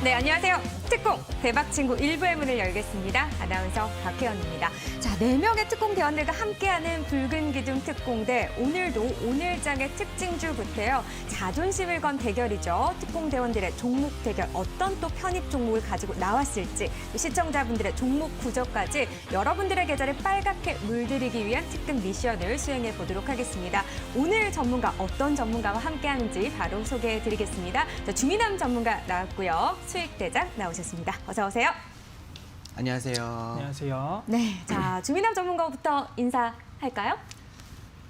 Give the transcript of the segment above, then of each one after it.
네, 안녕하세요. 특공 대박친구 1부의 문을 열겠습니다. 아나운서 박혜연입니다. 자, 4명의 특공 대원들과 함께하는 붉은 기둥 특공대. 오늘도 오늘장의 특징주부터요. 자존심을 건 대결이죠. 특공 대원들의 종목 대결, 어떤 또 편입 종목을 가지고 나왔을지, 시청자분들의 종목 구조까지 여러분들의 계좌를 빨갛게 물들이기 위한 특급 미션을 수행해 보도록 하겠습니다. 오늘 전문가, 어떤 전문가와 함께하는지 바로 소개해드리겠습니다. 자, 주민함 전문가 나왔고요. 수익대장 나오셨습니다. 어서 오세요. 안녕하세요. 안녕하세요. 네, 자, 주민함 전문가부터 인사할까요?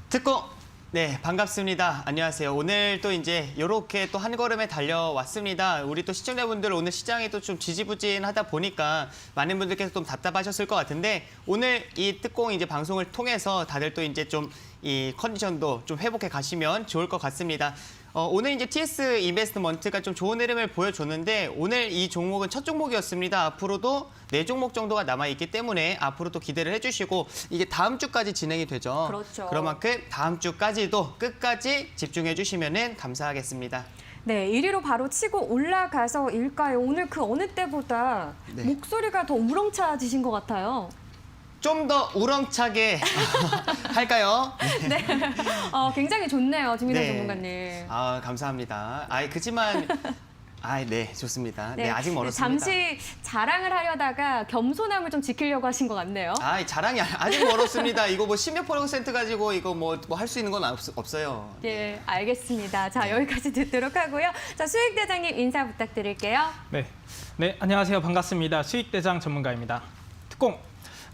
특공! 네, 반갑습니다. 안녕하세요. 오늘 또 이제 이렇게 또 한 걸음에 달려왔습니다. 우리 또 시청자분들 오늘 시장이 또 좀 지지부진하다 보니까 많은 분들께서 좀 답답하셨을 것 같은데 오늘 이 특공 이제 방송을 통해서 다들 또 이제 좀 이 컨디션도 좀 회복해 가시면 좋을 것 같습니다. 오늘 이제 TS 인베스트먼트가 좀 좋은 흐름을 보여줬는데 오늘 이 종목은 첫 종목이었습니다. 앞으로도 4종목 정도가 남아있기 때문에 앞으로도 기대를 해주시고 이게 다음 주까지 진행이 되죠. 그렇죠. 그런 만큼 다음 주까지도 끝까지 집중해 주시면 감사하겠습니다. 네, 1위로 바로 치고 올라가서일까요? 오늘 그 어느 때보다 네. 목소리가 더 우렁차지신 것 같아요. 좀 더 우렁차게 할까요? 네, 굉장히 좋네요, 주민함 네. 전문가님. 아, 감사합니다. 그지만 네, 좋습니다. 네, 아직 멀었습니다. 잠시 자랑을 하려다가 겸손함을 좀 지키려고 하신 것 같네요. 자랑이 아직 멀었습니다. 이거 뭐 10몇 % 가지고 이거 뭐 할 수 있는 건 없어요. 예, 알겠습니다. 자, 여기까지 듣도록 하고요. 자, 수익대장님 인사 부탁드릴게요. 네, 안녕하세요. 반갑습니다. 수익대장 전문가입니다. 특공.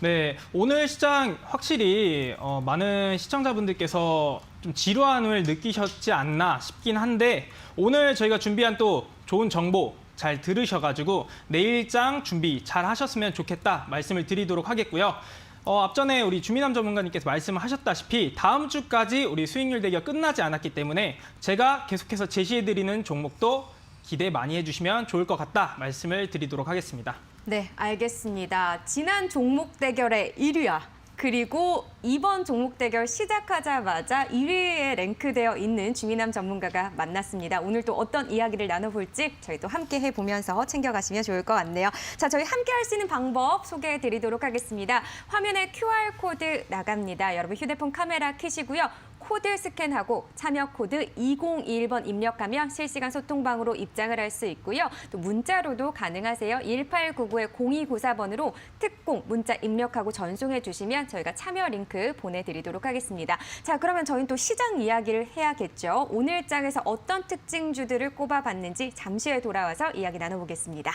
네, 오늘 시장 확실히 많은 시청자분들께서 좀 지루함을 느끼셨지 않나 싶긴 한데 오늘 저희가 준비한 또 좋은 정보 잘 들으셔가지고 내일장 준비 잘 하셨으면 좋겠다 말씀을 드리도록 하겠고요. 앞전에 우리 주민함 전문가님께서 말씀하셨다시피 다음 주까지 우리 수익률 대결 끝나지 않았기 때문에 제가 계속해서 제시해드리는 종목도 기대 많이 해주시면 좋을 것 같다 말씀을 드리도록 하겠습니다. 네, 알겠습니다. 지난 종목 대결의 1위와 그리고 이번 종목 대결 시작하자마자 1위에 랭크되어 있는 주민함 전문가가 만났습니다. 오늘 또 어떤 이야기를 나눠볼지 저희 또 함께 해보면서 챙겨가시면 좋을 것 같네요. 자, 저희 함께 할 수 있는 방법 소개해드리도록 하겠습니다. 화면에 QR코드 나갑니다. 여러분 휴대폰 카메라 켜시고요. 코드 스캔하고 참여 코드 2021번 입력하면 실시간 소통방으로 입장을 할 수 있고요. 또 문자로도 가능하세요. 1899-0294번으로 특공 문자 입력하고 전송해 주시면 저희가 참여 링크 보내드리도록 하겠습니다. 자, 그러면 저희는 또 시장 이야기를 해야겠죠. 오늘 장에서 어떤 특징주들을 꼽아봤는지 잠시 후에 돌아와서 이야기 나눠보겠습니다.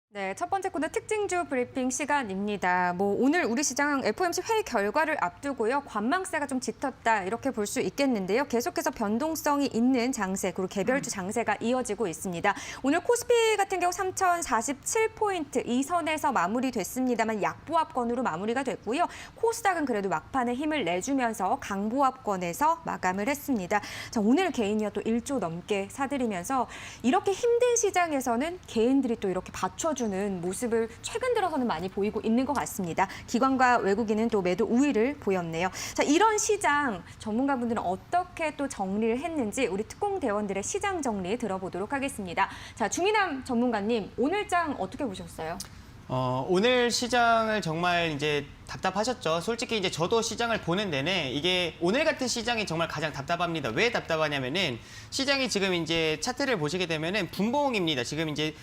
네, 첫 번째 코너 특징주 브리핑 시간입니다. 오늘 우리 시장 FOMC 회의 결과를 앞두고요. 관망세가 좀 짙었다 이렇게 볼 수 있겠는데요. 계속해서 변동성이 있는 장세 그리고 개별주 장세가 이어지고 있습니다. 오늘 코스피 같은 경우 3,047포인트 이 선에서 마무리됐습니다만 약보합권으로 마무리가 됐고요. 코스닥은 그래도 막판에 힘을 내주면서 강보합권에서 마감을 했습니다. 자, 오늘 개인이요 또 1조 넘게 사들이면서 이렇게 힘든 시장에서는 개인들이 또 이렇게 받쳐주는 모습을 최근 들어서는 많이 보이고 있는 것 같습니다. 기관과 외국인은 또 매도 우위를 보였네요. 자, 이런 시장 전문가분들은 어떻게 또 정리를 했는지 우리 특공 대원들의 시장 정리 들어보도록 하겠습니다. 자, 주민함 전문가님, 오늘 장 어떻게 보셨어요? 오늘 시장을 정말 이제 답답하셨죠. 솔직히 이제 저도 시장을 보는 내내 이게 오늘 같은 시장이 정말 가장 답답합니다. 왜 답답하냐면은 시장이 지금 이제 차트를 보시게 되면은 분봉입니다. 지금 이제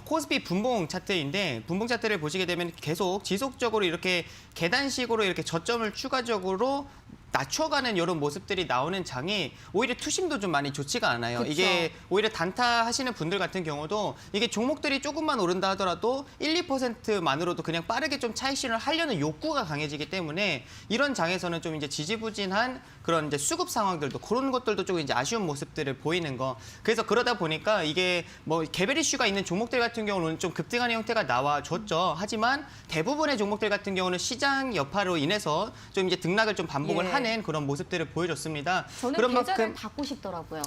코스피 분봉 차트인데 분봉 차트를 보시게 되면 계속 지속적으로 이렇게 계단식으로 이렇게 저점을 추가적으로 낮춰가는 이런 모습들이 나오는 장이 오히려 투심도 좀 많이 좋지가 않아요. 그쵸. 이게 오히려 단타 하시는 분들 같은 경우도 이게 종목들이 조금만 오른다 하더라도 1, 2%만으로도 그냥 빠르게 좀 차익실현을 하려는 욕구가 강해지기 때문에 이런 장에서는 좀 이제 지지부진한 그런 이제 수급 상황들도 그런 것들도 좀 이제 아쉬운 모습들을 보이는 거. 그래서 그러다 보니까 이게 뭐 개별 이슈가 있는 종목들 같은 경우는 좀 급등하는 형태가 나와줬죠. 하지만 대부분의 종목들 같은 경우는 시장 여파로 인해서 좀 이제 등락을 좀 반복을 예. 하는 그런 모습들을 보여줬습니다. 저는 그런 계좌를 만큼 닫고 싶더라고요.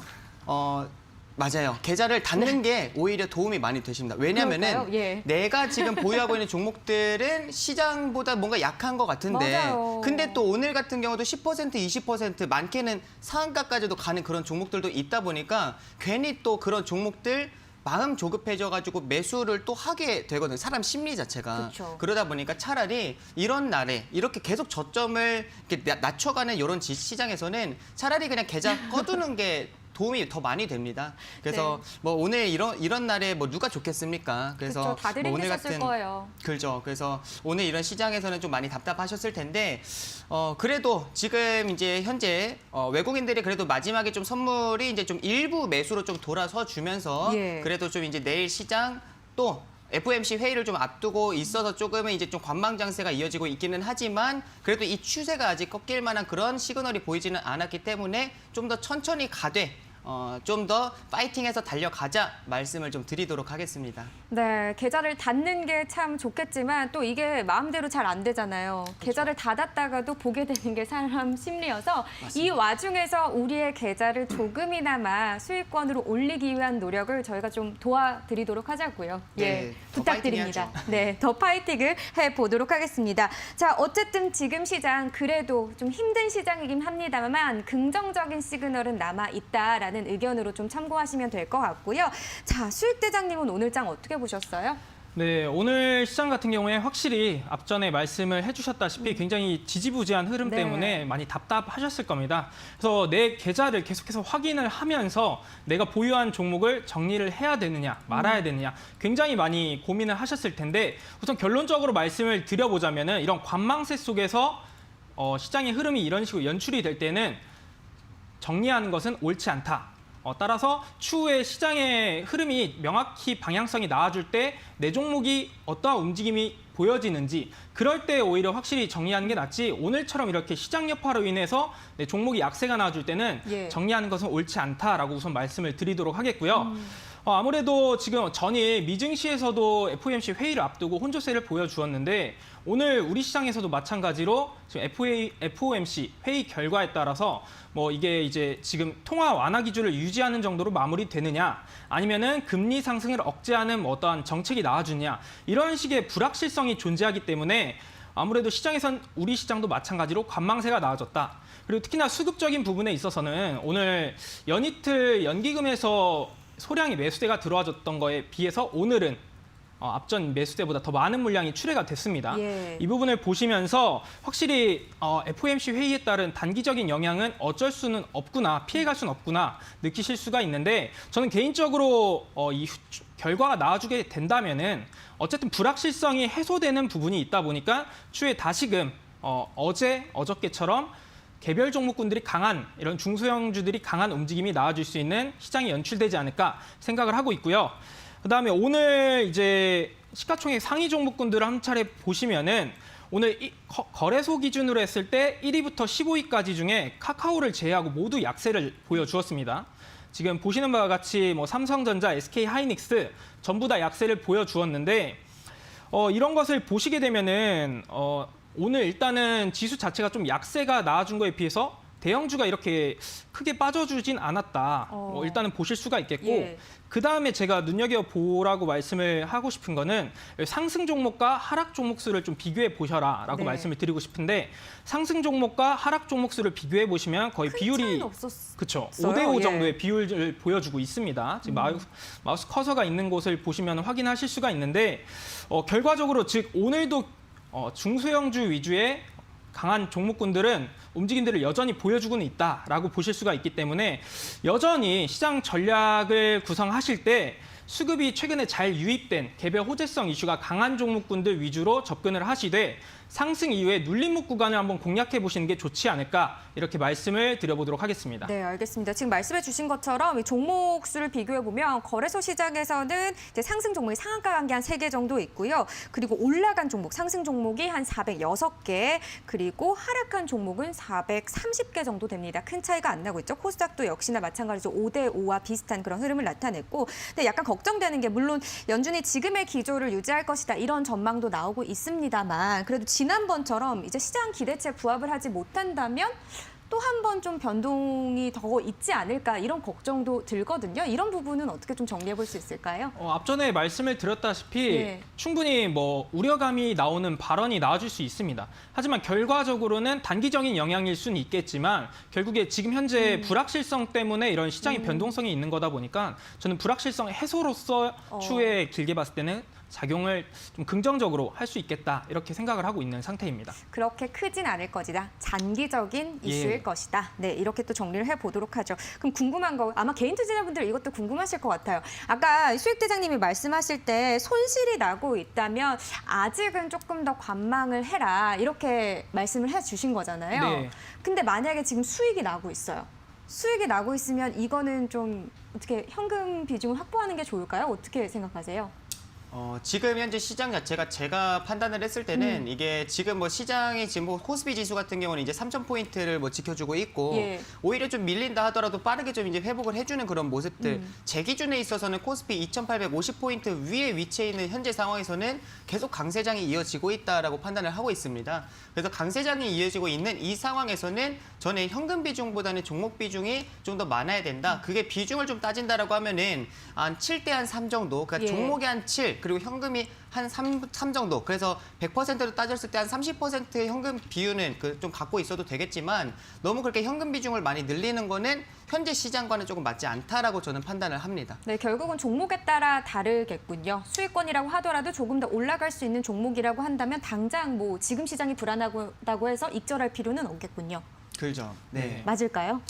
맞아요. 계좌를 닫는 게 오히려 도움이 많이 되십니다. 왜냐면은 그럴까요? 예. 내가 지금 보유하고 있는 종목들은 시장보다 뭔가 약한 것 같은데 맞아요. 근데 또 오늘 같은 경우도 10%, 20% 많게는 상한가까지도 가는 그런 종목들도 있다 보니까 괜히 또 그런 종목들 마음 조급해져가지고 매수를 또 하게 되거든요. 사람 심리 자체가. 그쵸. 그러다 보니까 차라리 이런 날에 이렇게 계속 저점을 이렇게 낮춰가는 이런 시장에서는 차라리 그냥 계좌 꺼두는 게 도움이 더 많이 됩니다. 그래서 뭐 오늘 이런 날에 뭐 누가 좋겠습니까? 그래서 그렇죠. 다들 뭐 오늘 힘드셨을 거예요. 그렇죠. 그래서 오늘 이런 시장에서는 좀 많이 답답하셨을 텐데 그래도 지금 이제 현재 외국인들이 그래도 마지막에 좀 선물이 이제 좀 일부 매수로 좀 돌아서 주면서 예. 그래도 좀 이제 내일 시장 또 FOMC 회의를 좀 앞두고 있어서 조금은 이제 좀 관망 장세가 이어지고 있기는 하지만 그래도 이 추세가 아직 꺾일 만한 그런 시그널이 보이지는 않았기 때문에 좀 더 천천히 가되 좀 더 파이팅해서 달려가자 말씀을 좀 드리도록 하겠습니다. 네, 계좌를 닫는 게 참 좋겠지만 또 이게 마음대로 잘 안 되잖아요. 계좌를 닫았다가도 보게 되는 게 사람 심리여서 이 와중에서 우리의 계좌를 조금이나마 수익권으로 올리기 위한 노력을 저희가 좀 도와드리도록 하자고요. 네, 예, 더 부탁드립니다. 파이팅해야죠. 네, 더 파이팅을 해보도록 하겠습니다. 자, 어쨌든 지금 시장 그래도 좀 힘든 시장이긴 합니다만 긍정적인 시그널은 남아있다라는 의견으로 좀 참고하시면 될 것 같고요. 자, 수익대장님은 오늘 장 어떻게 보셨어요? 네, 오늘 시장 같은 경우에 확실히 앞전에 말씀을 해주셨다시피 굉장히 지지부진한 흐름 네. 때문에 많이 답답하셨을 겁니다. 그래서 내 계좌를 계속해서 확인을 하면서 내가 보유한 종목을 정리를 해야 되느냐, 말아야 되느냐 굉장히 많이 고민을 하셨을 텐데 우선 결론적으로 말씀을 드려보자면은 이런 관망세 속에서 시장의 흐름이 이런 식으로 연출이 될 때는 정리하는 것은 옳지 않다. 따라서 추후에 시장의 흐름이 명확히 방향성이 나와줄 때 내 종목이 어떠한 움직임이 보여지는지 그럴 때 오히려 확실히 정리하는 게 낫지 오늘처럼 이렇게 시장 여파로 인해서 내 종목이 약세가 나와줄 때는 예. 정리하는 것은 옳지 않다라고 우선 말씀을 드리도록 하겠고요. 아무래도 지금 전일 미증시에서도 FOMC 회의를 앞두고 혼조세를 보여주었는데 오늘 우리 시장에서도 마찬가지로 지금 FOMC 회의 결과에 따라서 뭐 이게 이제 지금 통화 완화 기조를 유지하는 정도로 마무리되느냐 아니면은 금리 상승을 억제하는 뭐 어떠한 정책이 나와주냐 이런 식의 불확실성이 존재하기 때문에 아무래도 시장에선 우리 시장도 마찬가지로 관망세가 나와졌다. 그리고 특히나 수급적인 부분에 있어서는 오늘 연이틀 연기금에서 소량의 매수대가 들어와줬던 거에 비해서 오늘은 앞전 매수대보다 더 많은 물량이 출회가 됐습니다. 예. 이 부분을 보시면서 확실히 FOMC 회의에 따른 단기적인 영향은 어쩔 수는 없구나, 피해갈 수는 없구나 느끼실 수가 있는데 저는 개인적으로 이 결과가 나와주게 된다면은 어쨌든 불확실성이 해소되는 부분이 있다 보니까 추후에 다시금 어저께처럼 개별 종목군들이 강한 이런 중소형주들이 강한 움직임이 나와줄 수 있는 시장이 연출되지 않을까 생각을 하고 있고요. 그다음에 오늘 이제 시가총액 상위 종목군들을 한 차례 보시면은 오늘 거래소 기준으로 했을 때 1위부터 15위까지 중에 카카오를 제외하고 모두 약세를 보여주었습니다. 지금 보시는 바와 같이 뭐 삼성전자, SK하이닉스 전부 다 약세를 보여주었는데 이런 것을 보시게 되면은 오늘 일단은 지수 자체가 좀 약세가 나와준 거에 비해서 대형주가 이렇게 크게 빠져주진 않았다. 일단은 보실 수가 있겠고 예. 그다음에 제가 눈여겨보라고 말씀을 하고 싶은 거는 상승 종목과 하락 종목 수를 좀 비교해 보셔라라고 네. 말씀을 드리고 싶은데 상승 종목과 하락 종목 수를 비교해 보시면 거의 비율이 차이는 없었어요. 그렇죠. 없어요? 5대5 예. 정도의 비율을 보여주고 있습니다. 지금 마우스 커서가 있는 곳을 보시면 확인하실 수가 있는데 결과적으로 즉 오늘도 중소형주 위주의 강한 종목군들은 움직임들을 여전히 보여주고는 있다라고 보실 수가 있기 때문에 여전히 시장 전략을 구성하실 때 수급이 최근에 잘 유입된 개별 호재성 이슈가 강한 종목군들 위주로 접근을 하시되 상승 이후에 눌림목 구간을 한번 공략해 보시는 게 좋지 않을까 이렇게 말씀을 드려보도록 하겠습니다. 네, 알겠습니다. 지금 말씀해 주신 것처럼 이 종목 수를 비교해 보면 거래소 시장에서는 이제 상승 종목이 상한가 간 게 한 3개 정도 있고요. 그리고 올라간 종목, 상승 종목이 한 406개, 그리고 하락한 종목은 430개 정도 됩니다. 큰 차이가 안 나고 있죠. 코스닥도 역시나 마찬가지로 5대 5와 비슷한 그런 흐름을 나타냈고, 근데 약간 걱정되는 게 물론 연준이 지금의 기조를 유지할 것이다 이런 전망도 나오고 있습니다만, 그래도 지난번처럼 이제 시장 기대치에 부합을 하지 못한다면 또 한 번 좀 변동이 더 있지 않을까 이런 걱정도 들거든요. 이런 부분은 어떻게 좀 정리해 볼 수 있을까요? 앞전에 말씀을 드렸다시피 예. 충분히 뭐 우려감이 나오는 발언이 나와줄 수 있습니다. 하지만 결과적으로는 단기적인 영향일 수는 있겠지만 결국에 지금 현재 불확실성 때문에 이런 시장의 변동성이 있는 거다 보니까 저는 불확실성 해소로서 추후에 길게 봤을 때는 작용을 좀 긍정적으로 할 수 있겠다 이렇게 생각을 하고 있는 상태입니다. 그렇게 크진 않을 것이다. 단기적인 이슈일 예. 것이다. 네, 이렇게 또 정리를 해보도록 하죠. 그럼 궁금한 거 아마 개인 투자자분들 이것도 궁금하실 것 같아요. 아까 수익대장님이 말씀하실 때 손실이 나고 있다면 아직은 조금 더 관망을 해라 이렇게 말씀을 해주신 거잖아요. 네. 근데 만약에 지금 수익이 나고 있어요. 수익이 나고 있으면 이거는 좀 어떻게 현금 비중을 확보하는 게 좋을까요? 어떻게 생각하세요? 지금 현재 시장 자체가 제가 판단을 했을 때는 이게 지금 뭐 시장이 지금 뭐 코스피 지수 같은 경우는 이제 3,000포인트를 뭐 지켜주고 있고 예. 오히려 좀 밀린다 하더라도 빠르게 좀 이제 회복을 해주는 그런 모습들. 제 기준에 있어서는 코스피 2,850포인트 위에 위치해 있는 현재 상황에서는 계속 강세장이 이어지고 있다라고 판단을 하고 있습니다. 그래서 강세장이 이어지고 있는 이 상황에서는 저는 현금 비중보다는 종목 비중이 좀 더 많아야 된다. 그게 비중을 좀 따진다라고 하면은 한 7대 한 3 정도. 그러니까 예. 종목이 한 7, 그리고 현금이 한 3 정도. 그래서 100%로 따졌을 때 한 30% 현금 비율은 좀 갖고 있어도 되겠지만 너무 그렇게 현금 비중을 많이 늘리는 거는 현재 시장과는 조금 맞지 않다라고 저는 판단을 합니다. 네, 결국은 종목에 따라 다르겠군요. 수익권이라고 하더라도 조금 더 올라갈 수 있는 종목이라고 한다면 당장 뭐 지금 시장이 불안하다고 해서 익절할 필요는 없겠군요. 그렇죠. 네. 맞을까요?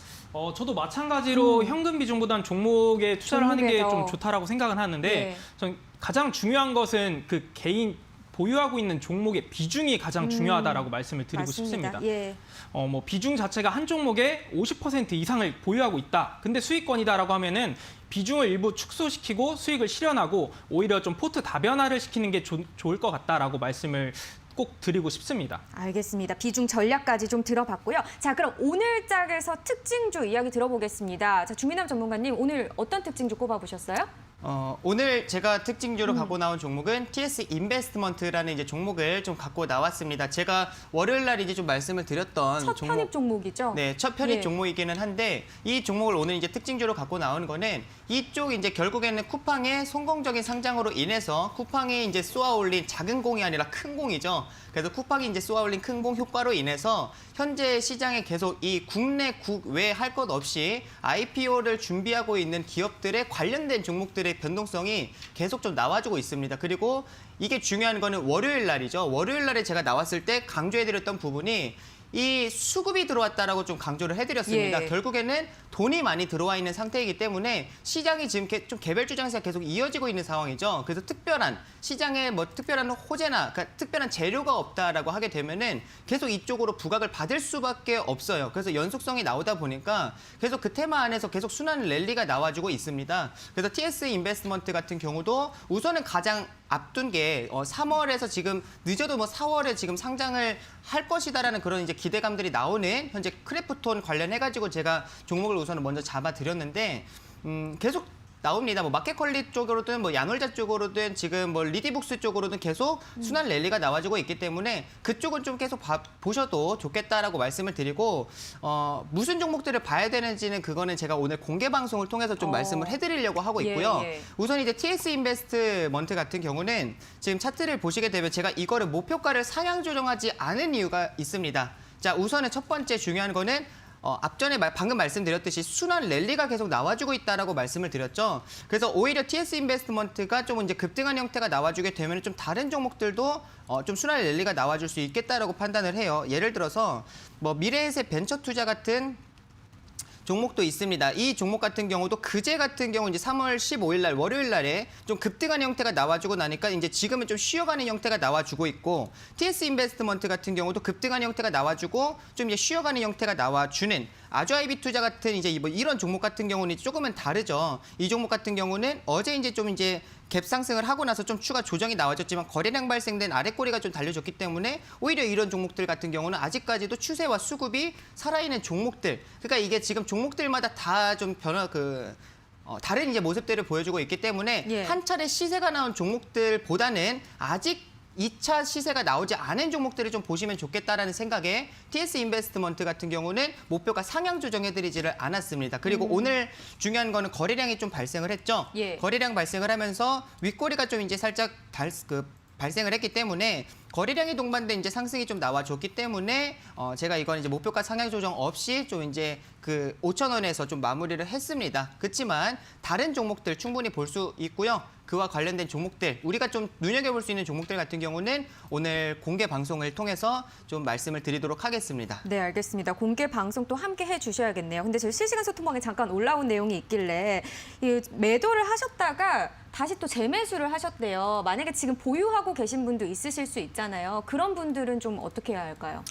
저도 마찬가지로 현금 비중보다는 종목에 투자를 하는 게 종목에 좀 더. 좋다라고 생각은 하는데 네. 전 가장 중요한 것은 그 개인 보유하고 있는 종목의 비중이 가장 중요하다라고 말씀을 드리고 맞습니다. 싶습니다. 예. 뭐 비중 자체가 한 종목에 50% 이상을 보유하고 있다. 근데 수익권이다라고 하면은 비중을 일부 축소시키고 수익을 실현하고 오히려 좀 포트 다변화를 시키는 게 좋을 것 같다라고 말씀을 꼭 드리고 싶습니다. 알겠습니다. 비중 전략까지 좀 들어봤고요. 자, 그럼 오늘 짝에서 특징주 이야기 들어보겠습니다. 자, 주민남 전문가님 오늘 어떤 특징주 꼽아보셨어요? 오늘 제가 특징주로 갖고 나온 종목은 TS 인베스트먼트라는 이제 종목을 좀 갖고 나왔습니다. 제가 월요일 날 이제 좀 말씀을 드렸던 첫 편입 종목이죠? 네, 첫 편입 예. 종목이기는 한데 이 종목을 오늘 이제 특징주로 갖고 나오는 거는 이쪽 이제 결국에는 쿠팡의 성공적인 상장으로 인해서 쿠팡이 이제 쏘아올린 작은 공이 아니라 큰 공이죠. 그래서 쿠팡이 이제 쏘아올린 큰 공 효과로 인해서 현재 시장에 계속 이 국내 국외 할 것 없이 IPO를 준비하고 있는 기업들에 관련된 종목들의 변동성이 계속 좀 나와주고 있습니다. 그리고 이게 중요한 거는 월요일 날이죠. 월요일 날에 제가 나왔을 때 강조해드렸던 부분이 이 수급이 들어왔다라고 좀 강조를 해드렸습니다. 예. 결국에는 돈이 많이 들어와 있는 상태이기 때문에 시장이 지금 좀 개별 주장세가 계속 이어지고 있는 상황이죠. 그래서 특별한 시장에 뭐 특별한 호재나 그러니까 특별한 재료가 없다라고 하게 되면은 계속 이쪽으로 부각을 받을 수밖에 없어요. 그래서 연속성이 나오다 보니까 계속 그 테마 안에서 계속 순환 랠리가 나와주고 있습니다. 그래서 TS 인베스트먼트 같은 경우도 우선은 가장 앞둔 게 3월에서 지금 늦어도 뭐 4월에 지금 상장을 할 것이다라는 그런 이제 기대감들이 나오는 현재 크래프톤 관련해가지고 제가 종목을 우선은 먼저 잡아드렸는데 계속 나옵니다. 뭐 마켓컬리 쪽으로든 뭐 야놀자 쪽으로든 지금 뭐 리디북스 쪽으로든 계속 순환 랠리가 나와주고 있기 때문에 그쪽은 좀 계속 보셔도 좋겠다라고 말씀을 드리고 무슨 종목들을 봐야 되는지는 그거는 제가 오늘 공개 방송을 통해서 좀 말씀을 해드리려고 하고 있고요. 예. 우선 이제 TS 인베스트먼트 같은 경우는 지금 차트를 보시게 되면 제가 이거를 목표가를 상향 조정하지 않은 이유가 있습니다. 자, 우선은 첫 번째 중요한 거는 앞전에 방금 말씀드렸듯이 순환 랠리가 계속 나와주고 있다라고 말씀을 드렸죠. 그래서 오히려 TS 인베스트먼트가 좀 이제 급등한 형태가 나와주게 되면 좀 다른 종목들도 좀 순환 랠리가 나와줄 수 있겠다라고 판단을 해요. 예를 들어서 뭐 미래에셋 벤처 투자 같은 종목도 있습니다. 이 종목 같은 경우도 그제 같은 경우 이제 3월 15일 날 월요일 날에 좀 급등하는 형태가 나와주고 나니까 이제 지금은 좀 쉬어가는 형태가 나와주고 있고 TS 인베스트먼트 같은 경우도 급등하는 형태가 나와주고 좀 이제 쉬어가는 형태가 나와주는 아주아이비 투자 같은 이제 뭐 이런 종목 같은 경우는 조금은 다르죠. 이 종목 같은 경우는 어제 이제 좀 이제 갭 상승을 하고 나서 좀 추가 조정이 나와줬지만 거래량 발생된 아랫꼬리가 좀 달려줬기 때문에 오히려 이런 종목들 같은 경우는 아직까지도 추세와 수급이 살아있는 종목들. 그러니까 이게 지금 종목들마다 다 좀 다른 이제 모습들을 보여주고 있기 때문에 예. 한 차례 시세가 나온 종목들보다는 아직 2차 시세가 나오지 않은 종목들을 좀 보시면 좋겠다라는 생각에 TS 인베스트먼트 같은 경우는 목표가 상향 조정해드리지를 않았습니다. 그리고 오늘 중요한 거는 거래량이 좀 발생을 했죠. 예. 거래량 발생을 하면서 윗꼬리가 좀 이제 살짝 발생을 했기 때문에 거래량이 동반된 이제 상승이 좀 나와줬기 때문에 제가 이건 이제 목표가 상향 조정 없이 좀 이제 그 5,000원에서 좀 마무리를 했습니다. 그렇지만 다른 종목들 충분히 볼 수 있고요. 그와 관련된 종목들, 우리가 좀 눈여겨볼 수 있는 종목들 같은 경우는 오늘 공개 방송을 통해서 좀 말씀을 드리도록 하겠습니다. 네, 알겠습니다. 공개 방송 또 함께 해주셔야겠네요. 근데 저희 실시간 소통방에 잠깐 올라온 내용이 있길래 이 매도를 하셨다가 다시 또 재매수를 하셨대요. 만약에 지금 보유하고 계신 분도 있으실 수 있잖아요. 그런 분들은 좀 어떻게 해야 할까요?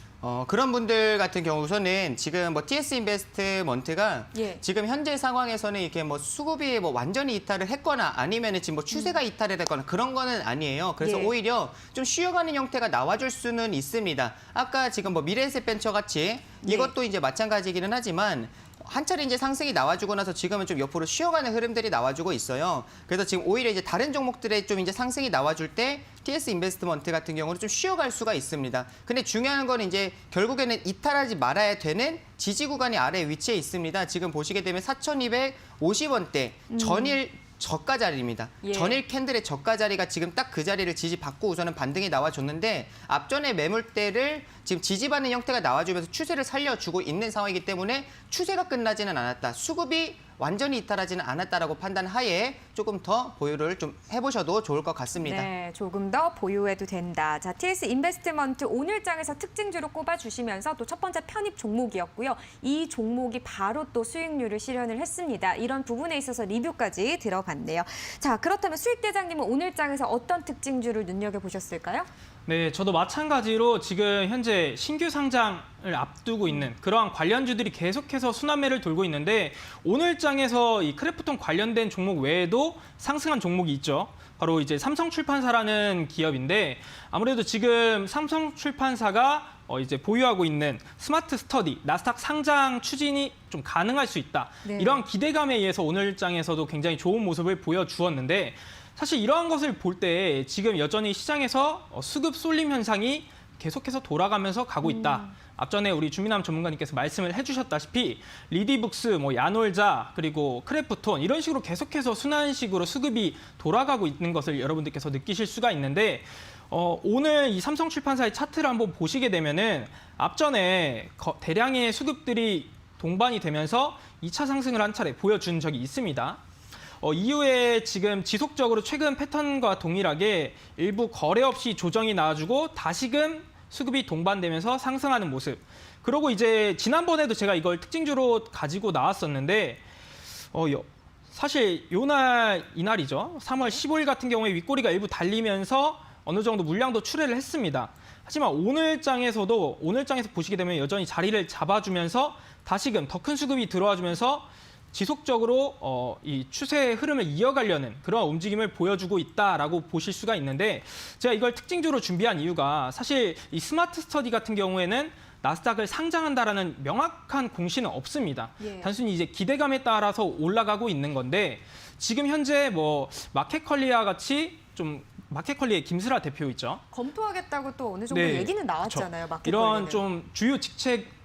그런 분들 같은 경우 우선은 지금 뭐 TS 인베스트먼트가 예. 지금 현재 상황에서는 이렇게 뭐 수급이 뭐 완전히 이탈을 했거나 아니면은 지금 뭐 추세가 이탈을 했거나 그런 거는 아니에요. 그래서 예. 오히려 좀 쉬어가는 형태가 나와줄 수는 있습니다. 아까 지금 뭐 미래에셋 벤처 같이 이것도 이제 마찬가지기는 하지만 한 차례 이제 상승이 나와주고 나서 지금은 좀 옆으로 쉬어가는 흐름들이 나와주고 있어요. 그래서 지금 오히려 이제 다른 종목들의 좀 이제 상승이 나와줄 때 TS 인베스트먼트 같은 경우는 좀 쉬어갈 수가 있습니다. 근데 중요한 건 이제 결국에는 이탈하지 말아야 되는 지지 구간이 아래 위치해 있습니다. 지금 보시게 되면 4,250원대 전일 저가 자리입니다. 예. 전일 캔들의 저가 자리가 지금 딱 그 자리를 지지받고 우선은 반등이 나와줬는데 앞전에 매물대를 지금 지지받는 형태가 나와주면서 추세를 살려주고 있는 상황이기 때문에 추세가 끝나지는 않았다. 수급이 완전히 이탈하지는 않았다라고 판단하에 조금 더 보유를 좀 해보셔도 좋을 것 같습니다. 네, 조금 더 보유해도 된다. 자, TS 인베스트먼트 오늘장에서 특징주로 꼽아주시면서 또 첫 번째 편입 종목이었고요. 이 종목이 바로 또 수익률을 실현을 했습니다. 이런 부분에 있어서 리뷰까지 들어봤네요. 자, 그렇다면 수익대장님은 오늘장에서 어떤 특징주를 눈여겨보셨을까요? 네, 저도 마찬가지로 지금 현재 신규 상장을 앞두고 있는 그러한 관련주들이 계속해서 순환매를 돌고 있는데 오늘 장에서 이 크래프톤 관련된 종목 외에도 상승한 종목이 있죠. 바로 이제 삼성출판사라는 기업인데 아무래도 지금 삼성출판사가 이제 보유하고 있는 스마트 스터디, 나스닥 상장 추진이 좀 가능할 수 있다. 네. 이러한 기대감에 의해서 오늘 장에서도 굉장히 좋은 모습을 보여주었는데 사실 이러한 것을 볼 때 지금 여전히 시장에서 수급 쏠림 현상이 계속해서 돌아가면서 가고 있다. 앞전에 우리 주민남 전문가님께서 말씀을 해주셨다시피 리디북스, 뭐 야놀자, 그리고 크래프톤 이런 식으로 계속해서 순환식으로 수급이 돌아가고 있는 것을 여러분들께서 느끼실 수가 있는데 오늘 이 삼성출판사의 차트를 한번 보시게 되면은 앞전에 대량의 수급들이 동반이 되면서 2차 상승을 한 차례 보여준 적이 있습니다. 이후에 지금 지속적으로 최근 패턴과 동일하게 일부 거래 없이 조정이 나와주고 다시금 수급이 동반되면서 상승하는 모습. 그리고 이제 지난번에도 제가 이걸 특징주로 가지고 나왔었는데 사실 이날이죠. 3월 15일 같은 경우에 윗꼬리가 일부 달리면서 어느 정도 물량도 출회를 했습니다. 하지만 오늘 장에서 보시게 되면 여전히 자리를 잡아주면서 다시금 더 큰 수급이 들어와주면서 지속적으로 이 추세의 흐름을 이어가려는 그런 움직임을 보여주고 있다라고 보실 수가 있는데 제가 이걸 특징주로 준비한 이유가 사실 이 스마트 스터디 같은 경우에는 나스닥을 상장한다라는 명확한 공시는 없습니다. 예. 단순히 이제 기대감에 따라서 올라가고 있는 건데 지금 현재 뭐 마켓컬리와 같이 좀 마켓컬리의 김슬아 대표 있죠. 검토하겠다고 또 어느 정도 네, 얘기는 나왔잖아요. 그렇죠. 이런 좀 주요 직책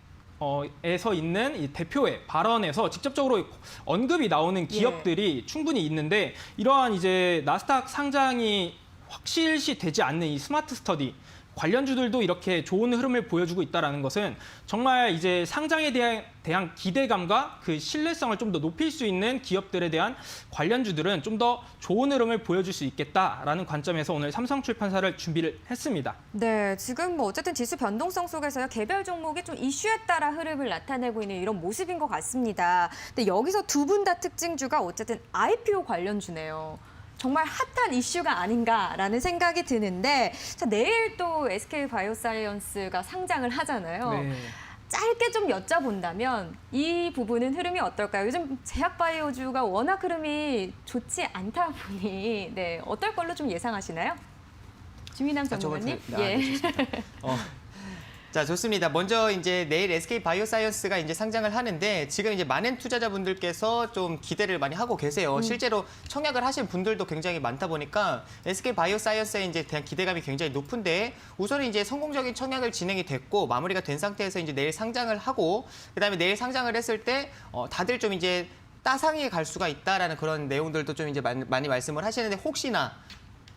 에서 있는 이 대표의 발언에서 직접적으로 언급이 나오는 기업들이 충분히 있는데 이러한 이제 나스닥 상장이 확실시 되지 않는 이 스마트 스터디 관련주들도 이렇게 좋은 흐름을 보여주고 있다는 것은 정말 이제 상장에 대한 기대감과 그 신뢰성을 좀 더 높일 수 있는 기업들에 대한 관련주들은 좀 더 좋은 흐름을 보여줄 수 있겠다라는 관점에서 오늘 삼성출판사를 준비를 했습니다. 네, 지금 뭐 어쨌든 지수 변동성 속에서 개별 종목이 좀 이슈에 따라 흐름을 나타내고 있는 이런 모습인 것 같습니다. 근데 여기서 두 분 다 특징주가 어쨌든 IPO 관련주네요. 정말 핫한 이슈가 아닌가라는 생각이 드는데 자, 내일 또 SK 바이오사이언스가 상장을 하잖아요. 네. 짧게 좀 여쭤본다면 이 부분은 흐름이 어떨까요? 요즘 제약바이오주가 워낙 흐름이 좋지 않다 보니 네, 어떨 걸로 좀 예상하시나요? 주민남 전문가님. 네, 좋습니다. 자, 좋습니다. 먼저 이제 내일 SK 바이오사이언스가 이제 상장을 하는데 지금 이제 많은 투자자분들께서 좀 기대를 많이 하고 계세요. 실제로 청약을 하신 분들도 굉장히 많다 보니까 SK 바이오사이언스에 이제 대한 기대감이 굉장히 높은데 우선은 이제 성공적인 청약을 진행이 됐고 마무리가 된 상태에서 이제 내일 상장을 하고 그다음에 내일 상장을 했을 때 다들 좀 이제 따상에 갈 수가 있다라는 그런 내용들도 좀 이제 많이 말씀을 하시는데 혹시나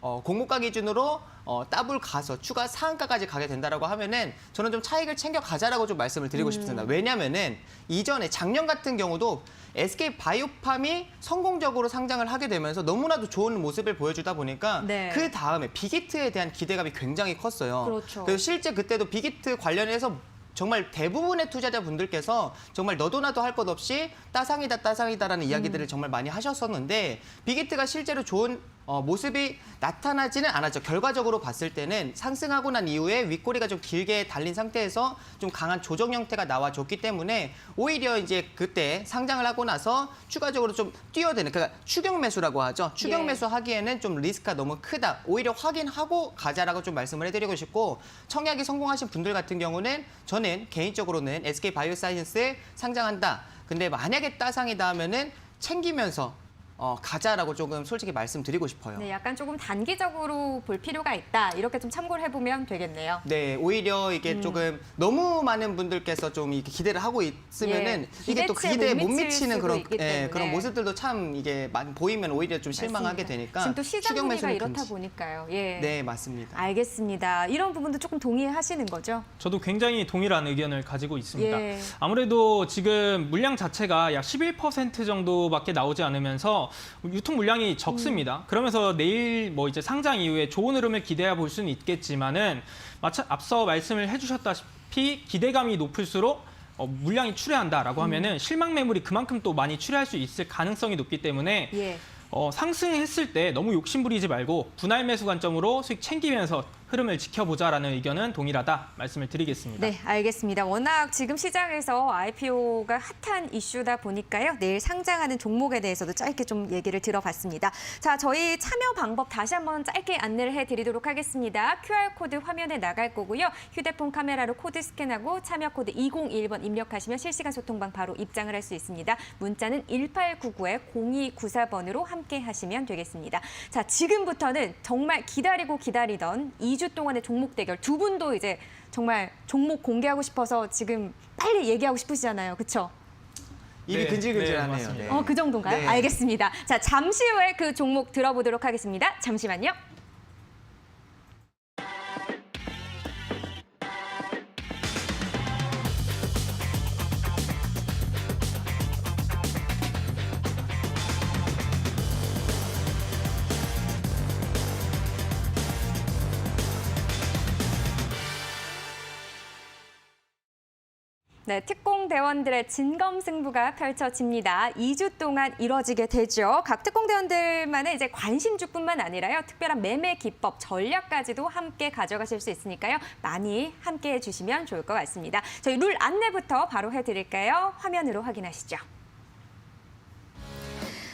공모가 기준으로 더블 가서 추가 상한가까지 가게 된다라고 하면은 저는 좀 차익을 챙겨 가자라고 좀 말씀을 드리고 싶습니다. 왜냐면은 이전에 작년 같은 경우도 SK 바이오팜이 성공적으로 상장을 하게 되면서 너무나도 좋은 모습을 보여주다 보니까 네. 그 다음에 빅히트에 대한 기대감이 굉장히 컸어요. 그렇죠. 그래서 실제 그때도 빅히트 관련해서 정말 대부분의 투자자분들께서 정말 너도 나도 할 것 없이 따상이다라는 이야기들을 정말 많이 하셨었는데 빅히트가 실제로 좋은 모습이 나타나지는 않았죠. 결과적으로 봤을 때는 상승하고 난 이후에 윗꼬리가 좀 길게 달린 상태에서 좀 강한 조정 형태가 나와줬기 때문에 오히려 이제 그때 상장을 하고 나서 추가적으로 좀 뛰어드는 그러니까 추격 매수라고 하죠. 추격 예. 매수 하기에는 좀 리스크가 너무 크다. 오히려 확인하고 가자라고 좀 말씀을 해드리고 싶고 청약이 성공하신 분들 같은 경우는 저는 개인적으로는 SK 바이오사이언스에 상장한다. 근데 만약에 따상이다 하면은 챙기면서 가자라고 조금 솔직히 말씀드리고 싶어요. 네, 약간 조금 단기적으로 볼 필요가 있다. 이렇게 좀 참고를 해보면 되겠네요. 네, 오히려 이게 조금 너무 많은 분들께서 좀 이렇게 기대를 하고 있으면은 예, 이게 또 기대치에 기대에 못 못 미칠 미치는 수도 그런 있기 때문에. 그런 모습들도 참 이게 보이면 오히려 좀 실망하게 맞습니다. 되니까 지금 또 시장 추격 분위기가 매수는 이렇다 금지. 보니까요. 예. 네, 맞습니다. 알겠습니다. 이런 부분도 조금 동의하시는 거죠? 저도 굉장히 동일한 의견을 가지고 있습니다. 예. 아무래도 지금 물량 자체가 약 11% 정도밖에 나오지 않으면서 유통 물량이 적습니다. 그러면서 내일 뭐 이제 상장 이후에 좋은 흐름을 기대해 볼 수는 있겠지만은 앞서 말씀을 해주셨다시피 기대감이 높을수록 물량이 출회한다라고 하면은 실망 매물이 그만큼 또 많이 출회할 수 있을 가능성이 높기 때문에 예. 상승했을 때 너무 욕심 부리지 말고 분할 매수 관점으로 수익 챙기면서 흐름을 지켜보자라는 의견은 동일하다 말씀을 드리겠습니다. 네, 알겠습니다. 워낙 지금 시장에서 IPO가 핫한 이슈다 보니까요. 내일 상장하는 종목에 대해서도 짧게 좀 얘기를 들어봤습니다. 자, 저희 참여 방법 다시 한번 짧게 안내를 해드리도록 하겠습니다. QR코드 화면에 나갈 거고요. 휴대폰 카메라로 코드 스캔하고 참여 코드 201번 입력하시면 실시간 소통방 바로 입장을 할 수 있습니다. 문자는 1899-0294번으로 함께 하시면 되겠습니다. 자, 지금부터는 정말 기다리던 2주 동안의 종목 대결 두 분도 이제 정말 종목 공개하고 싶어서 지금 빨리 얘기하고 싶으시잖아요. 그렇죠? 입이 네, 근질근질하네요. 네, 맞습니다. 네. 그 정도인가요? 네. 알겠습니다. 자, 잠시 후에 그 종목 들어보도록 하겠습니다. 잠시만요. 네, 특공대원들의 진검승부가 펼쳐집니다. 2주 동안 이뤄지게 되죠. 각 특공대원들만의 이제 관심주뿐만 아니라요. 특별한 매매 기법, 전략까지도 함께 가져가실 수 있으니까요. 많이 함께 해주시면 좋을 것 같습니다. 저희 룰 안내부터 바로 해드릴까요? 화면으로 확인하시죠.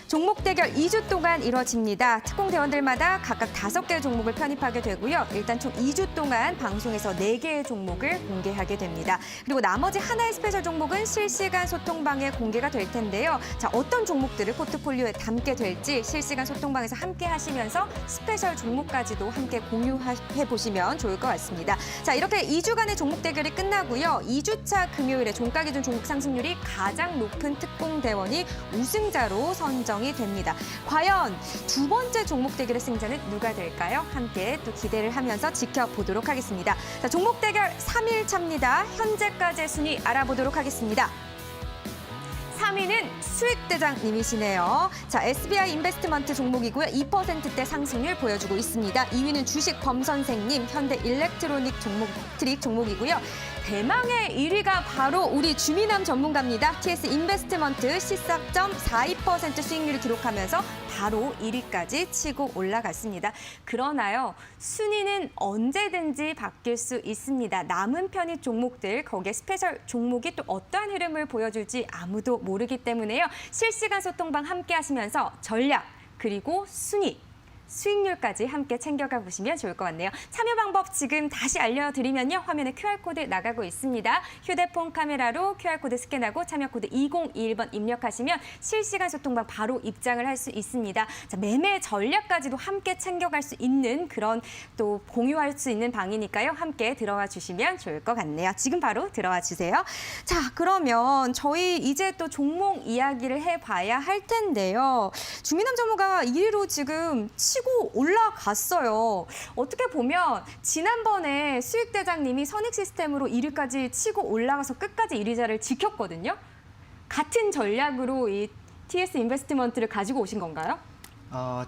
종목 대결 2주 동안 이뤄집니다. 특공대원들마다 각각 5개의 종목을 편입하게 되고요. 일단 총 2주 동안 방송에서 4개의 종목을 공개하게 됩니다. 그리고 나머지 하나의 스페셜 종목은 실시간 소통방에 공개가 될 텐데요. 자, 어떤 종목들을 포트폴리오에 담게 될지 실시간 소통방에서 함께 하시면서 스페셜 종목까지도 함께 공유해 보시면 좋을 것 같습니다. 자, 이렇게 2주간의 종목 대결이 끝나고요. 2주차 금요일에 종가 기준 종목 상승률이 가장 높은 특공대원이 우승자로 선정 결정이 됩니다. 과연 두 번째 종목 대결의 승자는 누가 될까요? 함께 또 기대를 하면서 지켜보도록 하겠습니다. 자, 종목 대결 3일차입니다. 현재까지의 순위 알아보도록 하겠습니다. 3위는 수익대장님이시네요. 자, SBI 인베스트먼트 종목이고요. 2%대 상승률 보여주고 있습니다. 2위는 주식 범선생님, 현대 일렉트로닉 트릭 종목이고요. 대망의 1위가 바로 우리 주미남 전문가입니다. TS 인베스트먼트 14.42% 수익률을 기록하면서 바로 1위까지 치고 올라갔습니다. 그러나요, 순위는 언제든지 바뀔 수 있습니다. 남은 편입 종목들, 거기에 스페셜 종목이 또 어떠한 흐름을 보여줄지 아무도 모르기 때문에요. 실시간 소통방 함께 하시면서 전략, 그리고 순위, 수익률까지 함께 챙겨가 보시면 좋을 것 같네요. 참여 방법 지금 다시 알려드리면요. 화면에 QR코드 나가고 있습니다. 휴대폰 카메라로 QR코드 스캔하고 참여코드 2021번 입력하시면 실시간 소통방 바로 입장을 할 수 있습니다. 자, 매매 전략까지도 함께 챙겨갈 수 있는 그런 또 공유할 수 있는 방이니까요. 함께 들어와 주시면 좋을 것 같네요. 지금 바로 들어와 주세요. 자, 그러면 저희 이제 또 종목 이야기를 해봐야 할 텐데요. 주민남 전문가 1위로 지금 치고 올라갔어요. 어떻게 보면 지난번에 수익대장님이 선익 시스템으로 1위까지 치고 올라가서 끝까지 1위 자리를 지켰거든요. 같은 전략으로 이 TS 인베스트먼트를 가지고 오신 건가요?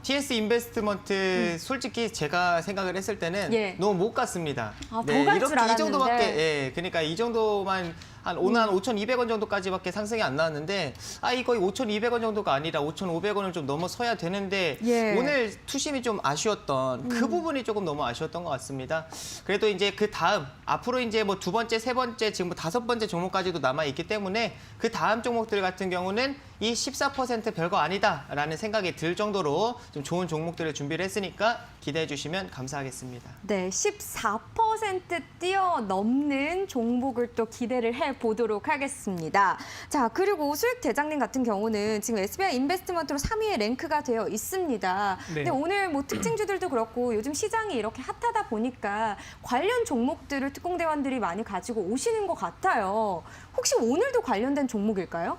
TS 인베스트먼트 솔직히 제가 생각을 했을 때는 예. 너무 못 갔습니다. 더 갈 줄 알았는데. 이 정도밖에, 예, 그러니까 이 정도만 오늘 한 5,200원 정도까지밖에 상승이 안 나왔는데 이 거의 5,200원 정도가 아니라 5,500원을 좀 넘어서야 되는데 예. 오늘 투심이 좀 아쉬웠던 그 부분이 조금 너무 아쉬웠던 것 같습니다. 그래도 이제 그 다음 앞으로 이제 뭐 두 번째, 세 번째, 지금 뭐 다섯 번째 종목까지도 남아 있기 때문에 그 다음 종목들 같은 경우는 이 14% 별거 아니다라는 생각이 들 정도로 좀 좋은 종목들을 준비를 했으니까 기대해 주시면 감사하겠습니다. 네, 14% 뛰어넘는 종목을 또 기대를 해보도록 하겠습니다. 자, 그리고 수익 대장님 같은 경우는 지금 SBI 인베스트먼트로 3위에 랭크가 되어 있습니다. 네. 근데 오늘 뭐 특징주들도 그렇고 요즘 시장이 이렇게 핫하다 보니까 관련 종목들을 특공대원들이 많이 가지고 오시는 것 같아요. 혹시 오늘도 관련된 종목일까요?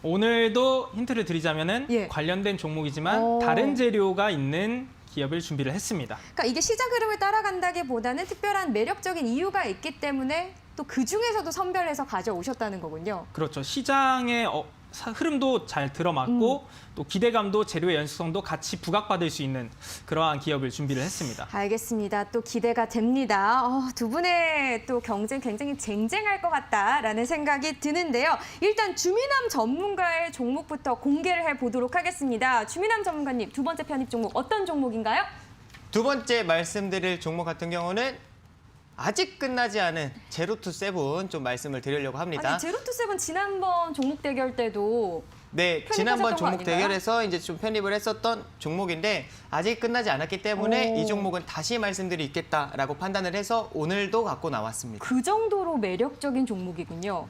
오늘도 힌트를 드리자면은 예. 관련된 종목이지만 오. 다른 재료가 있는 기업을 준비를 했습니다. 그러니까 이게 시장 흐름을 따라간다기보다는 특별한 매력적인 이유가 있기 때문에 또 그중에서도 선별해서 가져오셨다는 거군요. 그렇죠. 시장의 흐름도 잘 들어맞고 또 기대감도 재료의 연속성도 같이 부각받을 수 있는 그러한 기업을 준비를 했습니다. 알겠습니다. 또 기대가 됩니다. 두 분의 또 경쟁 굉장히 쟁쟁할 것 같다라는 생각이 드는데요. 일단 주미남 전문가의 종목부터 공개를 해보도록 하겠습니다. 주미남 전문가님, 두 번째 편입 종목 어떤 종목인가요? 두 번째 말씀드릴 종목 같은 경우는 아직 끝나지 않은 제로투세븐 좀 말씀을 드리려고 합니다. 아니, 제로투세븐 지난번 종목 대결 때도 네, 지난번 편입하셨던 거 종목 아닌가요? 대결에서 이제 좀 편입을 했었던 종목인데 아직 끝나지 않았기 때문에 오. 이 종목은 다시 말씀드릴 수 있겠다라고 판단을 해서 오늘도 갖고 나왔습니다. 그 정도로 매력적인 종목이군요.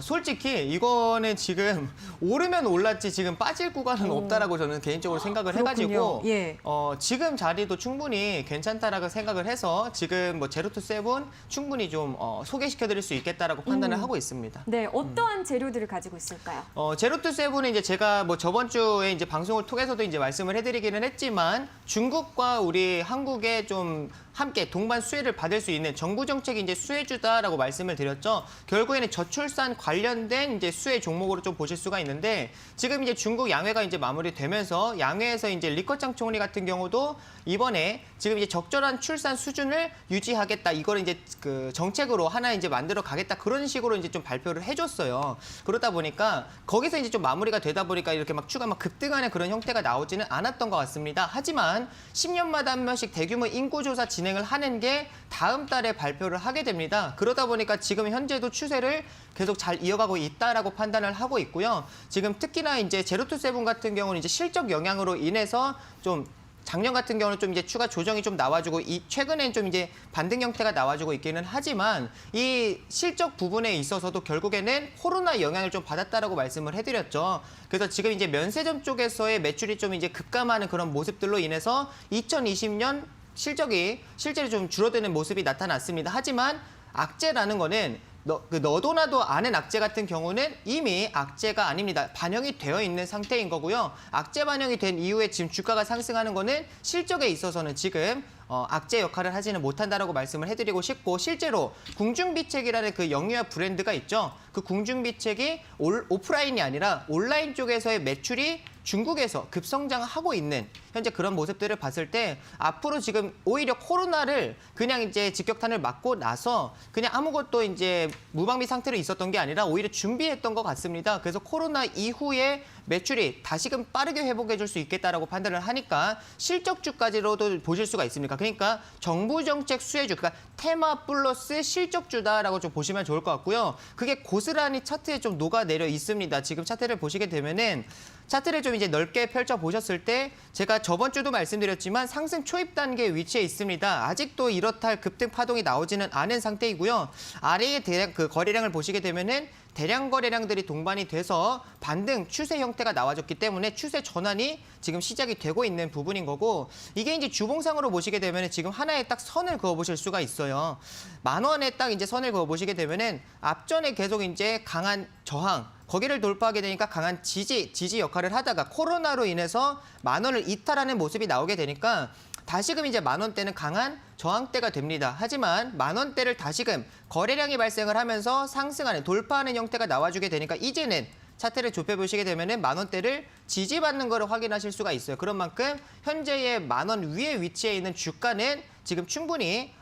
솔직히 이거는 지금 오르면 올랐지 지금 빠질 구간은 없다라고 저는 개인적으로 생각을 그렇군요. 해가지고 예. 지금 자리도 충분히 괜찮다라고 생각을 해서 지금 뭐 제로투세븐 충분히 좀 소개시켜드릴 수 있겠다라고 판단을 하고 있습니다. 네, 어떠한 재료들을 가지고 있을까요? 제로투세븐은 이제 제가 뭐 저번 주에 이제 방송을 통해서도 이제 말씀을 해드리기는 했지만 중국과 우리 한국의 좀 함께 동반 수혜를 받을 수 있는 정부 정책이 이제 수혜주다라고 말씀을 드렸죠. 결국에는 저출산 관련된 이제 수혜 종목으로 좀 보실 수가 있는데 지금 이제 중국 양회가 이제 마무리되면서 양회에서 이제 리커창 총리 같은 경우도 이번에 지금 이제 적절한 출산 수준을 유지하겠다. 이걸 이제 그 정책으로 하나 이제 만들어 가겠다. 그런 식으로 이제 좀 발표를 해줬어요. 그러다 보니까 거기서 이제 좀 마무리가 되다 보니까 이렇게 막 추가 막 급등하는 그런 형태가 나오지는 않았던 것 같습니다. 하지만 10년마다 한 번씩 대규모 인구조사 진행을 하는 게 다음 달에 발표를 하게 됩니다. 그러다 보니까 지금 현재도 추세를 계속 잘 이어가고 있다라고 판단을 하고 있고요. 지금 특히나 이제 제로투세븐 같은 경우는 이제 실적 영향으로 인해서 좀 작년 같은 경우는 좀 이제 추가 조정이 좀 나와주고 최근엔 좀 이제 반등 형태가 나와주고 있기는 하지만 이 실적 부분에 있어서도 결국에는 코로나 영향을 좀 받았다라고 말씀을 해드렸죠. 그래서 지금 이제 면세점 쪽에서의 매출이 좀 이제 급감하는 그런 모습들로 인해서 2020년 실적이 실제로 좀 줄어드는 모습이 나타났습니다. 하지만 악재라는 거는 너도 나도 아는 악재 같은 경우는 이미 악재가 아닙니다. 반영이 되어 있는 상태인 거고요. 악재 반영이 된 이후에 지금 주가가 상승하는 거는 실적에 있어서는 지금 악재 역할을 하지는 못한다라고 말씀을 해드리고 싶고, 실제로 궁중비책이라는 그 영유아 브랜드가 있죠. 그 궁중비책이 오프라인이 아니라 온라인 쪽에서의 매출이 중국에서 급성장하고 있는 현재 그런 모습들을 봤을 때, 앞으로 지금 오히려 코로나를 그냥 이제 직격탄을 맞고 나서 그냥 아무것도 이제 무방비 상태로 있었던 게 아니라 오히려 준비했던 것 같습니다. 그래서 코로나 이후에 매출이 다시금 빠르게 회복해 줄 수 있겠다라고 판단을 하니까 실적주까지로도 보실 수가 있습니다. 그러니까 정부 정책 수혜주, 그러니까 테마 플러스 실적주다라고 좀 보시면 좋을 것 같고요. 그게 고스란히 차트에 좀 녹아내려 있습니다. 지금 차트를 보시게 되면은 차트를 좀 이제 넓게 펼쳐 보셨을 때, 제가 저번 주도 말씀드렸지만 상승 초입 단계에 위치해 있습니다. 아직도 이렇다 할 급등 파동이 나오지는 않은 상태이고요. 아래의 대략 그 거래량을 보시게 되면은 대량 거래량들이 동반이 돼서 반등 추세 형태가 나와줬기 때문에 추세 전환이 지금 시작이 되고 있는 부분인 거고, 이게 이제 주봉상으로 보시게 되면 지금 하나에 딱 선을 그어 보실 수가 있어요. 10,000원에 딱 이제 선을 그어 보시게 되면은 앞전에 계속 이제 강한 저항, 거기를 돌파하게 되니까 강한 지지 역할을 하다가 코로나로 인해서 10,000원을 이탈하는 모습이 나오게 되니까 다시금 이제 10,000원대는 강한 저항대가 됩니다. 하지만 10,000원대를 다시금 거래량이 발생을 하면서 상승하는, 돌파하는 형태가 나와주게 되니까 이제는 차트를 좁혀보시게 되면은 10,000원대를 지지받는 거를 확인하실 수가 있어요. 그런 만큼 현재의 10,000원 위에 위치해 있는 주가는 지금 충분히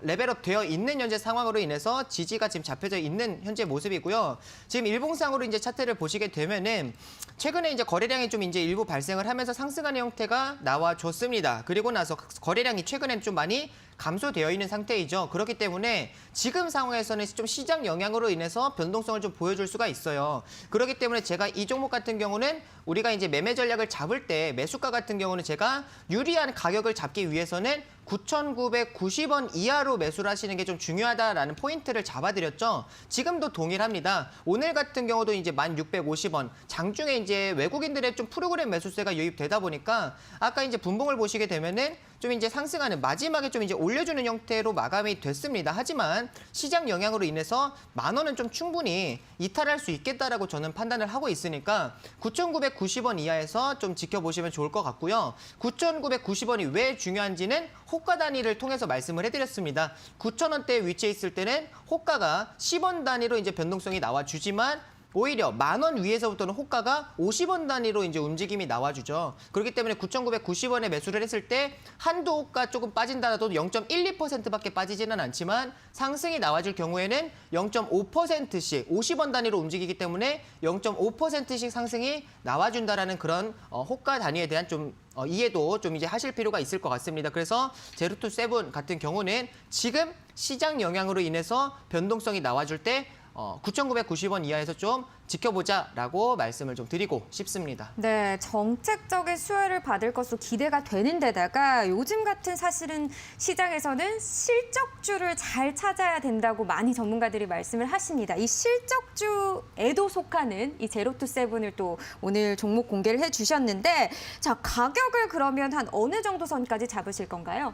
레벨업 되어 있는 현재 상황으로 인해서 지지가 지금 잡혀져 있는 현재 모습이고요. 지금 일봉상으로 이제 차트를 보시게 되면은 최근에 이제 거래량이 좀 이제 일부 발생을 하면서 상승하는 형태가 나와줬습니다. 그리고 나서 거래량이 최근에는 좀 많이 감소되어 있는 상태이죠. 그렇기 때문에 지금 상황에서는 좀 시장 영향으로 인해서 변동성을 좀 보여줄 수가 있어요. 그렇기 때문에 제가 이 종목 같은 경우는 우리가 이제 매매 전략을 잡을 때 매수가 같은 경우는 제가 유리한 가격을 잡기 위해서는 9,990원 이하로 매수를 하시는 게 좀 중요하다라는 포인트를 잡아드렸죠. 지금도 동일합니다. 오늘 같은 경우도 이제 1,650원, 장중에 이제 외국인들의 좀 프로그램 매수세가 유입되다 보니까 아까 이제 분봉을 보시게 되면은 좀 이제 상승하는, 마지막에 좀 이제 올려주는 형태로 마감이 됐습니다. 하지만 시장 영향으로 인해서 10,000원은 좀 충분히 이탈할 수 있겠다라고 저는 판단을 하고 있으니까 9,990원 이하에서 좀 지켜보시면 좋을 것 같고요. 9,990원이 왜 중요한지는 호가 단위를 통해서 말씀을 해드렸습니다. 9,000원대에 위치해 있을 때는 호가가 10원 단위로 이제 변동성이 나와주지만 오히려 10,000원 위에서부터는 호가가 50원 단위로 이제 움직임이 나와주죠. 그렇기 때문에 9,990원에 매수를 했을 때 한도 호가 조금 빠진다라도 0.12%밖에 빠지지는 않지만 상승이 나와줄 경우에는 0.5%씩 50원 단위로 움직이기 때문에 0.5%씩 상승이 나와준다라는 그런 호가 단위에 대한 좀 이해도 좀 이제 하실 필요가 있을 것 같습니다. 그래서 제로투세븐 같은 경우는 지금 시장 영향으로 인해서 변동성이 나와줄 때 9,990원 이하에서 좀 지켜보자라고 말씀을 좀 드리고 싶습니다. 네, 정책적인 수혜를 받을 것으로 기대가 되는 데다가 요즘 같은 사실은 시장에서는 실적주를 잘 찾아야 된다고 많이 전문가들이 말씀을 하십니다. 이 실적주에도 속하는 이 제로투세븐을 또 오늘 종목 공개를 해주셨는데, 자, 가격을 그러면 한 어느 정도 선까지 잡으실 건가요?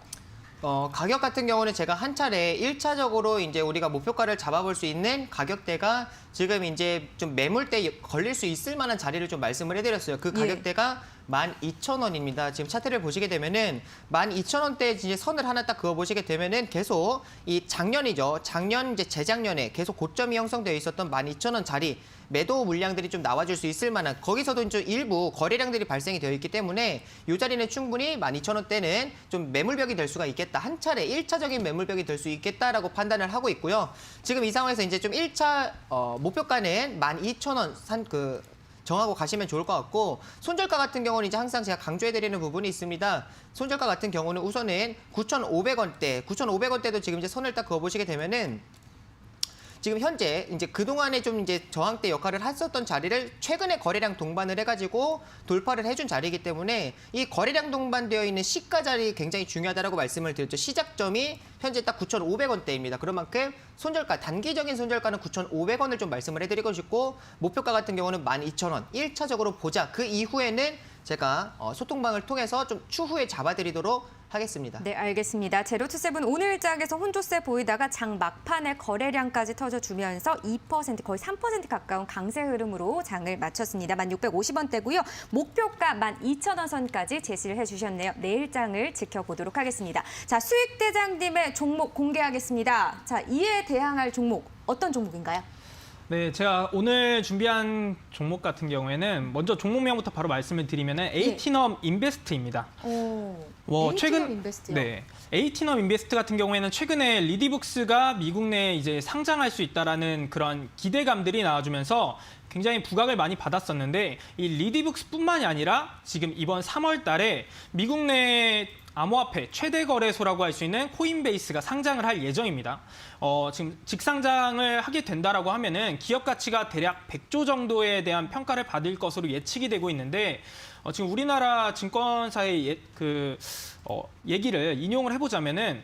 가격 같은 경우는 제가 한 차례 1차적으로 이제 우리가 목표가를 잡아볼 수 있는 가격대가 지금 이제 좀 매물대 걸릴 수 있을 만한 자리를 좀 말씀을 해드렸어요. 그 가격대가 12,000원입니다. 지금 차트를 보시게 되면은 12,000원대 이제 선을 하나 딱 그어 보시게 되면은 계속 이 작년이죠. 작년 이제 재작년에 계속 고점이 형성되어 있었던 12,000원 자리 매도 물량들이 좀 나와줄 수 있을 만한, 거기서도 이제 일부 거래량들이 발생이 되어 있기 때문에 이 자리는 충분히 12,000원대는 좀 매물벽이 될 수가 있겠다. 한 차례 1차적인 매물벽이 될 수 있겠다라고 판단을 하고 있고요. 지금 이 상황에서 이제 좀 1차 목표가는 12,000원 정하고 가시면 좋을 것 같고, 손절가 같은 경우는 이제 항상 제가 강조해드리는 부분이 있습니다. 손절가 같은 경우는 우선은 9,500원대도 지금 이제 선을 딱 그어보시게 되면은 지금 현재 이제 그동안에 좀 이제 저항대 역할을 했었던 자리를 최근에 거래량 동반을 해가지고 돌파를 해준 자리이기 때문에 이 거래량 동반되어 있는 시가 자리 굉장히 중요하다라고 말씀을 드렸죠. 시작점이 현재 딱 9,500원대입니다. 그런 만큼 손절가, 단기적인 손절가는 9,500원을 좀 말씀을 해드리고 싶고, 목표가 같은 경우는 12,000원 1차적으로 보자. 그 이후에는 제가 소통방을 통해서 좀 추후에 잡아드리도록 하겠습니다. 네, 알겠습니다. 제로투세븐 오늘 장에서 혼조세 보이다가 장 막판에 거래량까지 터져주면서 2% 거의 3% 가까운 강세 흐름으로 장을 마쳤습니다. 1,650원대고요. 목표가 12,000원 선까지 제시를 해주셨네요. 내일 장을 지켜보도록 하겠습니다. 자, 수익대장님의 종목 공개하겠습니다. 자, 이에 대항할 종목 어떤 종목인가요? 네, 제가 오늘 준비한 종목 같은 경우에는 먼저 종목명부터 바로 말씀을 드리면은 에이티넘 인베스트입니다. 에이티넘 인베스트요? 네, 에이티넘 인베스트 같은 경우에는 최근에 리디북스가 미국 내에 이제 상장할 수 있다라는 그런 기대감들이 나와주면서 굉장히 부각을 많이 받았었는데 이 리디북스뿐만이 아니라 지금 이번 3월 달에 미국 내 암호화폐 최대 거래소라고 할 수 있는 코인베이스가 상장을 할 예정입니다. 지금 직상장을 하게 된다라고 하면은 기업 가치가 대략 100조 정도에 대한 평가를 받을 것으로 예측이 되고 있는데 지금 우리나라 증권사의 얘기를 인용을 해보자면은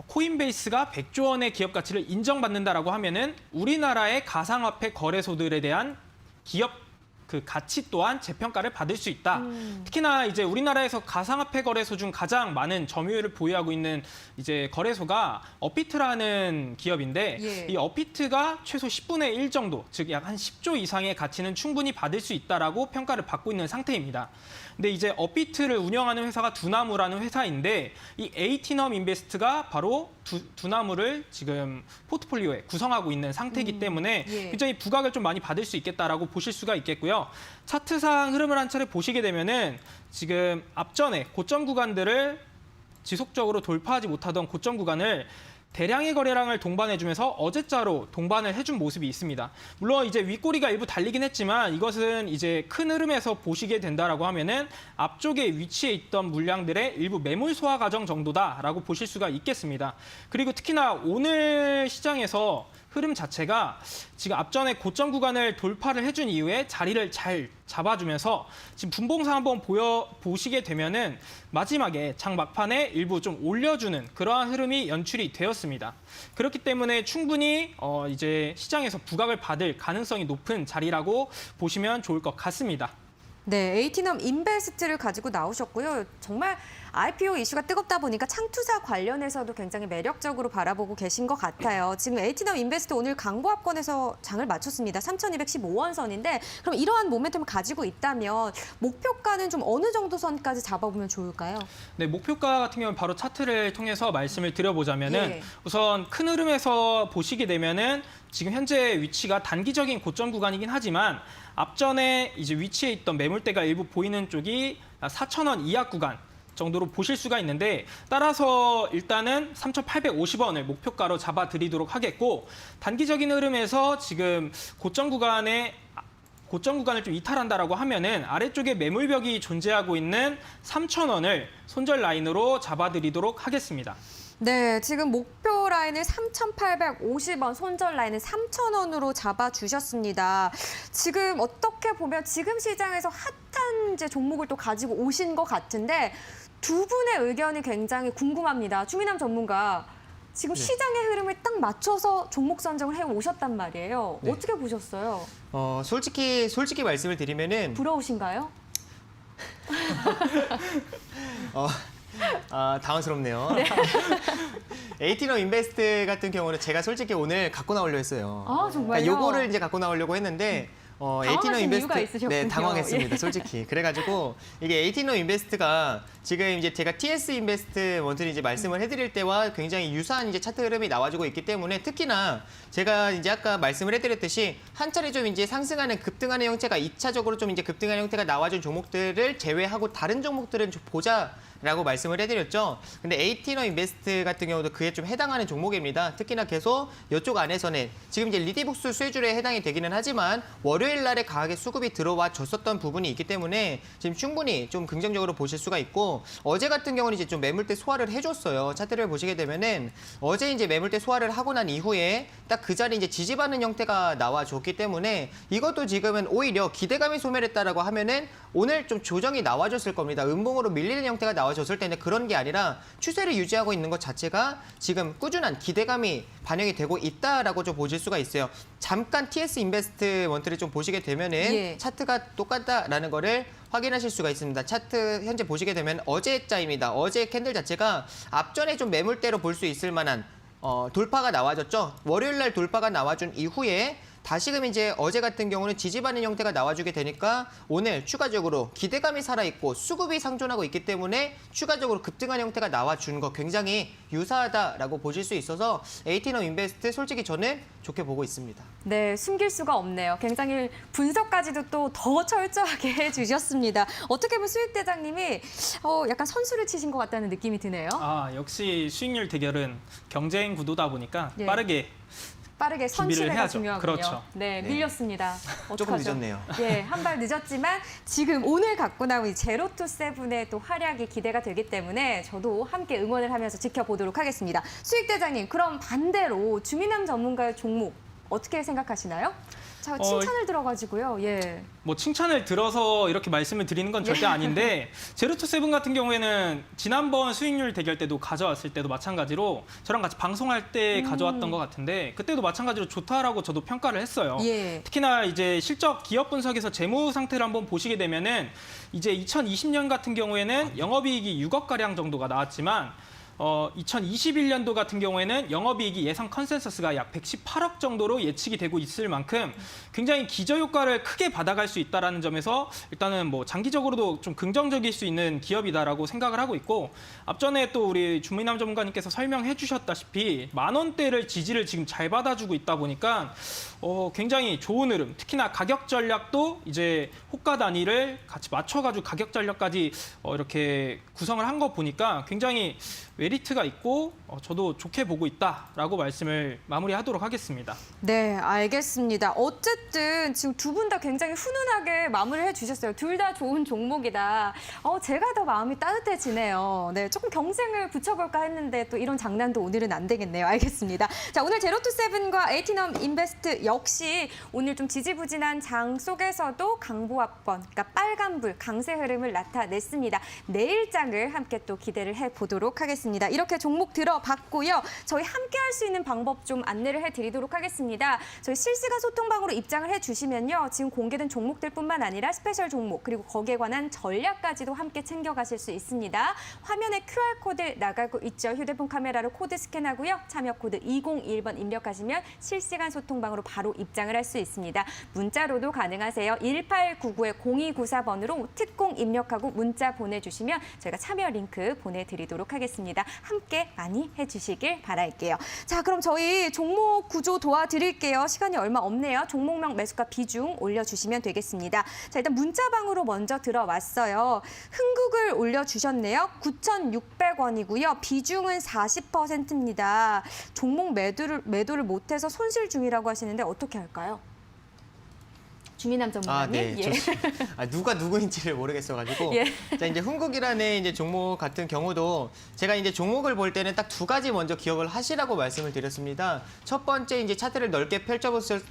코인베이스가 100조 원의 기업 가치를 인정받는다라고 하면은 우리나라의 가상화폐 거래소들에 대한 기업 그 가치 또한 재평가를 받을 수 있다. 특히나 이제 우리나라에서 가상화폐 거래소 중 가장 많은 점유율을 보유하고 있는 이제 거래소가 업비트라는 기업인데 예. 이 업비트가 최소 10분의 1 정도, 즉 약 한 10조 이상의 가치는 충분히 받을 수 있다라고 평가를 받고 있는 상태입니다. 근데 이제 업비트를 운영하는 회사가 두나무라는 회사인데 이 에이티넘 인베스트가 바로 두나무를 지금 포트폴리오에 구성하고 있는 상태이기 때문에 예. 굉장히 부각을 좀 많이 받을 수 있겠다라고 보실 수가 있겠고요. 차트상 흐름을 한 차례 보시게 되면은 지금 앞전에 고점 구간들을 지속적으로 돌파하지 못하던 고점 구간을 대량의 거래량을 동반해주면서 어제자로 동반을 해준 모습이 있습니다. 물론 이제 윗꼬리가 일부 달리긴 했지만 이것은 이제 큰 흐름에서 보시게 된다라고 하면은 앞쪽에 위치해 있던 물량들의 일부 매물 소화 과정 정도다라고 보실 수가 있겠습니다. 그리고 특히나 오늘 시장에서 흐름 자체가 지금 앞전에 고점 구간을 돌파를 해준 이후에 자리를 잘 잡아주면서 지금 분봉상 한번 보시게 되면은 마지막에 장 막판에 일부 좀 올려주는 그러한 흐름이 연출이 되었습니다. 그렇기 때문에 충분히 이제 시장에서 부각을 받을 가능성이 높은 자리라고 보시면 좋을 것 같습니다. 네, 에이티넘 인베스트를 가지고 나오셨고요. 정말 IPO 이슈가 뜨겁다 보니까 창투사 관련해서도 굉장히 매력적으로 바라보고 계신 것 같아요. 지금 에이티넘 인베스트 오늘 강보합권에서 장을 마쳤습니다. 3,215원 선인데 그럼 이러한 모멘텀을 가지고 있다면 목표가는 좀 어느 정도 선까지 잡아보면 좋을까요? 네, 목표가 같은 경우는 바로 차트를 통해서 말씀을 드려보자면은 예. 우선 큰 흐름에서 보시게 되면은 지금 현재 위치가 단기적인 고점 구간이긴 하지만 앞전에 이제 위치해 있던 매물대가 일부 보이는 쪽이 4,000원 이하 구간 정도로 보실 수가 있는데 따라서 일단은 3,850원을 목표가로 잡아드리도록 하겠고 단기적인 흐름에서 지금 고점 구간을 좀 이탈한다라고 하면은 아래쪽에 매물벽이 존재하고 있는 3,000원을 손절 라인으로 잡아드리도록 하겠습니다. 네, 지금 목표 라인을 3,850원, 손절 라인은 3,000원으로 잡아주셨습니다. 지금 어떻게 보면 지금 시장에서 핫한 이제 종목을 또 가지고 오신 것 같은데 두 분의 의견이 굉장히 궁금합니다. 추미남 전문가, 지금 시장의 흐름을 딱 맞춰서 종목 선정을 해 오셨단 말이에요. 네. 어떻게 보셨어요? 솔직히 말씀을 드리면은 부러우신가요? 당황스럽네요. 에이티넘 인베스트 같은 경우는 제가 솔직히 오늘 갖고 나오려 했어요. 아, 정말요? 요거를 이제 갖고 나오려고 했는데 에이티넘 당황하신 인베스트 이유가 있으셨군요. 네, 당황했습니다. 예. 솔직히. 그래가지고 이게 에이티넘 인베스트가 지금 이제 제가 TS 인베스트 원들이 이제 말씀을 해드릴 때와 굉장히 유사한 이제 차트 흐름이 나와주고 있기 때문에 특히나 제가 이제 아까 말씀을 해드렸듯이 한 차례 좀 이제 상승하는 급등하는 형태가 2차적으로 좀 이제 급등하는 형태가 나와준 종목들을 제외하고 다른 종목들은 좀 보자라고 말씀을 해드렸죠. 근데 에이티넘 인베스트 같은 경우도 그에 좀 해당하는 종목입니다. 특히나 계속 이쪽 안에서는 지금 이제 리디북스 수혜주에 해당이 되기는 하지만 월요일 날에 강하게 수급이 들어와 줬었던 부분이 있기 때문에 지금 충분히 좀 긍정적으로 보실 수가 있고 어제 같은 경우는 이제 좀 매물대 소화를 해줬어요. 차트를 보시게 되면은 어제 이제 매물대 소화를 하고 난 이후에 딱 그 자리 이제 지지받는 형태가 나와줬기 때문에 이것도 지금은 오히려 기대감이 소멸했다라고 하면은 오늘 좀 조정이 나와줬을 겁니다. 음봉으로 밀리는 형태가 나와 나와줬을 때는 그런 게 아니라 추세를 유지하고 있는 것 자체가 지금 꾸준한 기대감이 반영이 되고 있다라고 좀 보실 수가 있어요. 잠깐 TS 인베스트먼트를 좀 보시게 되면은 예. 차트가 똑같다라는 거를 확인하실 수가 있습니다. 차트 현재 보시게 되면 어제자입니다. 어제 캔들 자체가 앞전에 좀 매물대로 볼 수 있을 만한 돌파가 나와줬죠. 월요일 날 돌파가 나와준 이후에 다시금 이제 어제 같은 경우는 지지받는 형태가 나와주게 되니까 오늘 추가적으로 기대감이 살아있고 수급이 상존하고 있기 때문에 추가적으로 급등한 형태가 나와준 거 굉장히 유사하다라고 보실 수 있어서 에이티넘 인베스트 솔직히 저는 좋게 보고 있습니다. 네, 숨길 수가 없네요. 굉장히 분석까지도 또 더 철저하게 해주셨습니다. 어떻게 보면 수익대장님이 약간 선수를 치신 것 같다는 느낌이 드네요. 역시 수익률 대결은 경쟁 구도다 보니까 예. 빠르게 준비를 선취가 해야죠. 중요하군요. 그렇죠. 네, 네. 밀렸습니다. 조금 어떡하죠? 늦었네요. 예, 한 발 늦었지만 지금 오늘 갖고 나온 이 제로투세븐의 또 활약이 기대가 되기 때문에 저도 함께 응원을 하면서 지켜보도록 하겠습니다. 수익대장님, 그럼 반대로 주민함 전문가의 종목 어떻게 생각하시나요? 자, 칭찬을 들어가지고요. 예. 뭐 칭찬을 들어서 이렇게 말씀을 드리는 건 절대 아닌데 제로투세븐 같은 경우에는 지난번 수익률 대결 때도 가져왔을 때도 마찬가지로 저랑 같이 방송할 때 가져왔던 것 같은데 그때도 마찬가지로 좋다라고 저도 평가를 했어요. 예. 특히나 이제 실적 기업 분석에서 재무 상태를 한번 보시게 되면은 이제 2020년 같은 경우에는 영업이익이 6억 가량 정도가 나왔지만 2021년도 같은 경우에는 영업이익이 예상 컨센서스가 약 118억 정도로 예측이 되고 있을 만큼 굉장히 기저효과를 크게 받아갈 수 있다는 점에서 일단은 뭐 장기적으로도 좀 긍정적일 수 있는 기업이다라고 생각을 하고 있고 앞전에 또 우리 주민남 전문가님께서 설명해 주셨다시피 만 원대를 지지를 지금 잘 받아주고 있다 보니까 굉장히 좋은 흐름, 특히나 가격 전략도 이제 호가 단위를 같이 맞춰가지고 가격 전략까지 이렇게 구성을 한 거 보니까 굉장히 메리트가 있고 저도 좋게 보고 있다라고 말씀을 마무리하도록 하겠습니다. 네, 알겠습니다. 어쨌든 지금 두 분 다 굉장히 훈훈하게 마무리를 해주셨어요. 둘 다 좋은 종목이다. 제가 더 마음이 따뜻해지네요. 네, 조금 경쟁을 붙여볼까 했는데 또 이런 장난도 오늘은 안 되겠네요. 알겠습니다. 자, 오늘 제로투세븐과 에이티넘 인베스트 역시 오늘 좀 지지부진한 장 속에서도 강보합권, 그러니까 빨간불, 강세 흐름을 나타냈습니다. 내일장을 함께 또 기대를 해보도록 하겠습니다. 이렇게 종목 들어봤고요. 저희 함께 할 수 있는 방법 좀 안내를 해드리도록 하겠습니다. 저희 실시간 소통방으로 입장을 해주시면요. 지금 공개된 종목들뿐만 아니라 스페셜 종목 그리고 거기에 관한 전략까지도 함께 챙겨가실 수 있습니다. 화면에 QR코드 나가고 있죠. 휴대폰 카메라로 코드 스캔하고요. 참여 코드 2021번 입력하시면 실시간 소통방으로 바로 입장을 할 수 있습니다. 문자로도 가능하세요. 1899-0294번으로 특공 입력하고 문자 보내주시면 저희가 참여 링크 보내드리도록 하겠습니다. 함께 많이 해주시길 바랄게요. 자, 그럼 저희 종목 구조 도와드릴게요. 시간이 얼마 없네요. 종목명 매수가 비중 올려주시면 되겠습니다. 자, 일단 문자방으로 먼저 들어왔어요. 흥국을 올려주셨네요. 9,600원이고요. 비중은 40%입니다. 종목 매도를 못해서 손실 중이라고 하시는데 어떻게 할까요? 주민남 전문가님. 네. 예. 누가 누구인지를 모르겠어가지고. 예. 자, 이제 흥국이라는 이제 종목 같은 경우도 제가 이제 종목을 볼 때는 딱 두 가지 먼저 기억을 하시라고 말씀을 드렸습니다. 첫 번째 이제 차트를 넓게 펼쳐봤을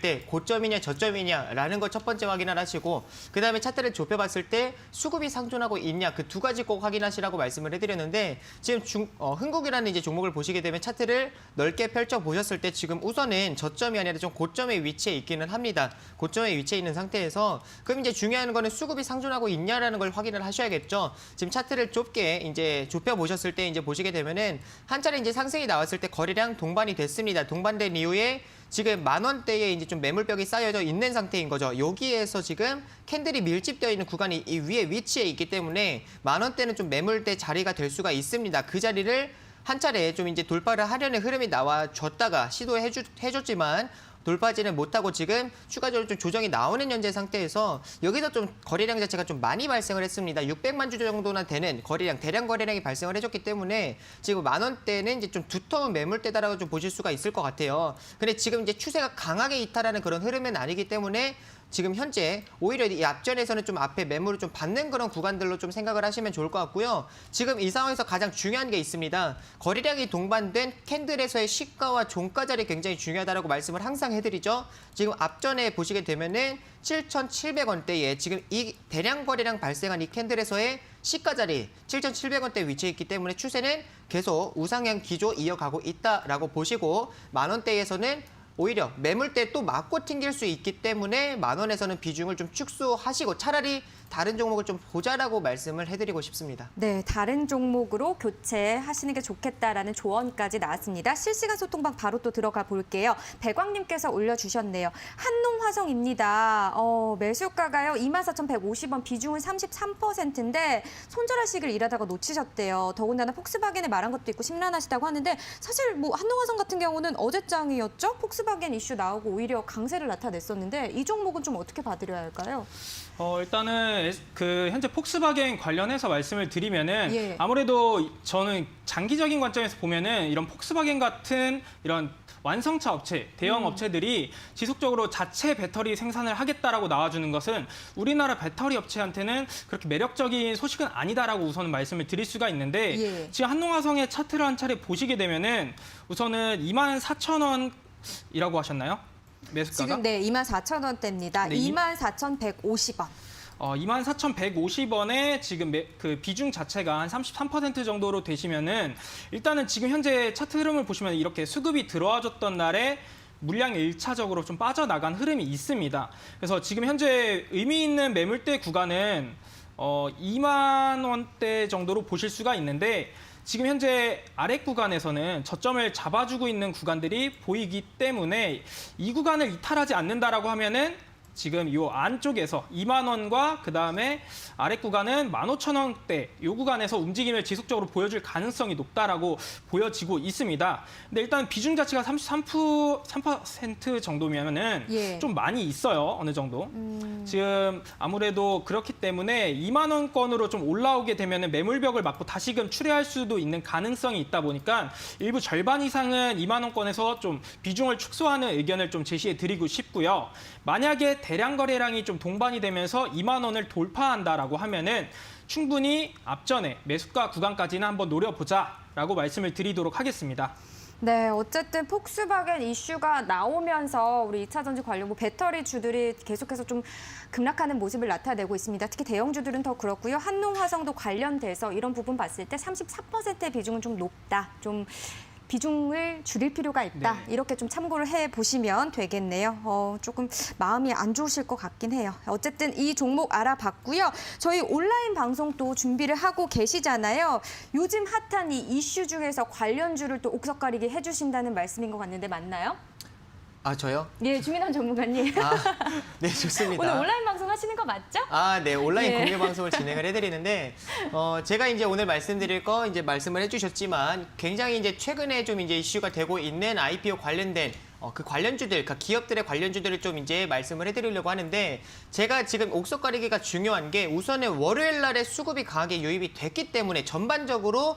때 고점이냐 저점이냐라는 거 첫 번째 확인을 하시고 그다음에 차트를 좁혀봤을 때 수급이 상존하고 있냐 그 두 가지 꼭 확인하시라고 말씀을 해드렸는데 지금 흥국이라는 이제 종목을 보시게 되면 차트를 넓게 펼쳐보셨을 때 지금 우선은 저점이 아니라 좀 고점의 위치에 있기는 합니다. 고점에 위치해 있는 상태에서 그럼 이제 중요한 거는 수급이 상존하고 있냐라는 걸 확인을 하셔야겠죠. 지금 차트를 좁게 이제 좁혀 보셨을 때 이제 보시게 되면은 한 차례 이제 상승이 나왔을 때 거래량 동반이 됐습니다. 동반된 이후에 지금 만 원대에 이제 좀 매물벽이 쌓여져 있는 상태인 거죠. 여기에서 지금 캔들이 밀집되어 있는 구간이 이 위에 위치해 있기 때문에 만 원대는 좀 매물대 자리가 될 수가 있습니다. 그 자리를 한 차례 좀 이제 돌파를 하려는 흐름이 나와줬다가 시도해줬지만 돌파지는 못하고 지금 추가적으로 좀 조정이 나오는 현재 상태에서 여기서 좀 거래량 자체가 좀 많이 발생을 했습니다. 600만 주 정도나 되는 거래량, 대량 거래량이 발생을 해줬기 때문에 지금 만 원대는 이제 좀 두터운 매물대다라고 좀 보실 수가 있을 것 같아요. 근데 지금 이제 추세가 강하게 이탈하는 그런 흐름은 아니기 때문에 지금 현재 오히려 이 앞전에서는 좀 앞에 매물을 좀 받는 그런 구간들로 좀 생각을 하시면 좋을 것 같고요. 지금 이 상황에서 가장 중요한 게 있습니다. 거래량이 동반된 캔들에서의 시가와 종가 자리 굉장히 중요하다고 말씀을 항상 해드리죠. 지금 앞전에 보시게 되면은 7,700원대에 지금 이 대량 거래량 발생한 이 캔들에서의 시가 자리 7,700원대에 위치해 있기 때문에 추세는 계속 우상향 기조 이어가고 있다라고 보시고 만 원대에서는 오히려 매물대 또 맞고 튕길 수 있기 때문에 만 원에서는 비중을 좀 축소하시고 차라리 다른 종목을 좀 보자라고 말씀을 해드리고 싶습니다. 네, 다른 종목으로 교체하시는 게 좋겠다라는 조언까지 나왔습니다. 실시간 소통방 바로 또 들어가 볼게요. 백왕님께서 올려주셨네요. 한농화성입니다. 매수가가요 24,150원, 비중은 33%인데 손절하시길 일하다가 놓치셨대요. 더군다나 폭스바겐에 말한 것도 있고 심란하시다고 하는데 사실 뭐 한농화성 같은 경우는 어제장이었죠? 폭스바겐 이슈 나오고 오히려 강세를 나타냈었는데 이 종목은 좀 어떻게 봐드려야 할까요? 일단은 그 현재 폭스바겐 관련해서 말씀을 드리면은 예. 아무래도 저는 장기적인 관점에서 보면은 이런 폭스바겐 같은 이런 완성차 업체, 대형 업체들이 지속적으로 자체 배터리 생산을 하겠다라고 나와주는 것은 우리나라 배터리 업체한테는 그렇게 매력적인 소식은 아니다라고 우선은 말씀을 드릴 수가 있는데 예. 지금 한농화성의 차트를 한 차례 보시게 되면은 우선은 24,000원이라고 하셨나요? 매수가가? 지금 네, 24,000원대입니다. 네, 24,150원. 24,150원에 지금 그 비중 자체가 한 33% 정도로 되시면은 일단은 지금 현재 차트 흐름을 보시면 이렇게 수급이 들어와줬던 날에 물량이 1차적으로 좀 빠져나간 흐름이 있습니다. 그래서 지금 현재 의미 있는 매물대 구간은 2만 원대 정도로 보실 수가 있는데 지금 현재 아래 구간에서는 저점을 잡아주고 있는 구간들이 보이기 때문에 이 구간을 이탈하지 않는다라고 하면은 지금 이 안쪽에서 2만 원과 그다음에 아래 구간은 15,000원대 이 구간에서 움직임을 지속적으로 보여줄 가능성이 높다라고 보여지고 있습니다. 근데 일단 비중 자체가 33% 정도면은 예. 좀 많이 있어요. 어느 정도. 지금 아무래도 그렇기 때문에 2만 원권으로 좀 올라오게 되면은 매물벽을 맞고 다시금 출회할 수도 있는 가능성이 있다 보니까 일부 절반 이상은 2만 원권에서 좀 비중을 축소하는 의견을 좀 제시해 드리고 싶고요. 만약에 대량 거래량이 좀 동반이 되면서 2만 원을 돌파한다라고 하면은 충분히 앞전에 매수가 구간까지는 한번 노려보자라고 말씀을 드리도록 하겠습니다. 네, 어쨌든 폭스바겐 이슈가 나오면서 우리 2차전지 관련 배터리 주들이 계속해서 좀 급락하는 모습을 나타내고 있습니다. 특히 대형주들은 더 그렇고요. 한농화성도 관련돼서 이런 부분 봤을 때 34%의 비중은 좀 높다. 좀 비중을 줄일 필요가 있다. 네. 이렇게 좀 참고를 해보시면 되겠네요. 조금 마음이 안 좋으실 것 같긴 해요. 어쨌든 이 종목 알아봤고요. 저희 온라인 방송도 준비를 하고 계시잖아요. 요즘 핫한 이 이슈 중에서 관련주를 또 옥석가리기 해주신다는 말씀인 것 같는데 맞나요? 아, 저요? 예, 주민환 전문가님. 네, 좋습니다. 오늘 온라인 방송 하시는 거 맞죠? 네, 온라인 예. 공개 방송을 진행을 해드리는데, 제가 이제 오늘 말씀드릴 거 이제 말씀을 해주셨지만, 굉장히 이제 최근에 좀 이제 이슈가 되고 있는 IPO 관련된 그 관련주들, 그 기업들의 관련주들을 좀 이제 말씀을 해드리려고 하는데, 제가 지금 옥석 가리기가 중요한 게 우선은 월요일 날에 수급이 강하게 유입이 됐기 때문에 전반적으로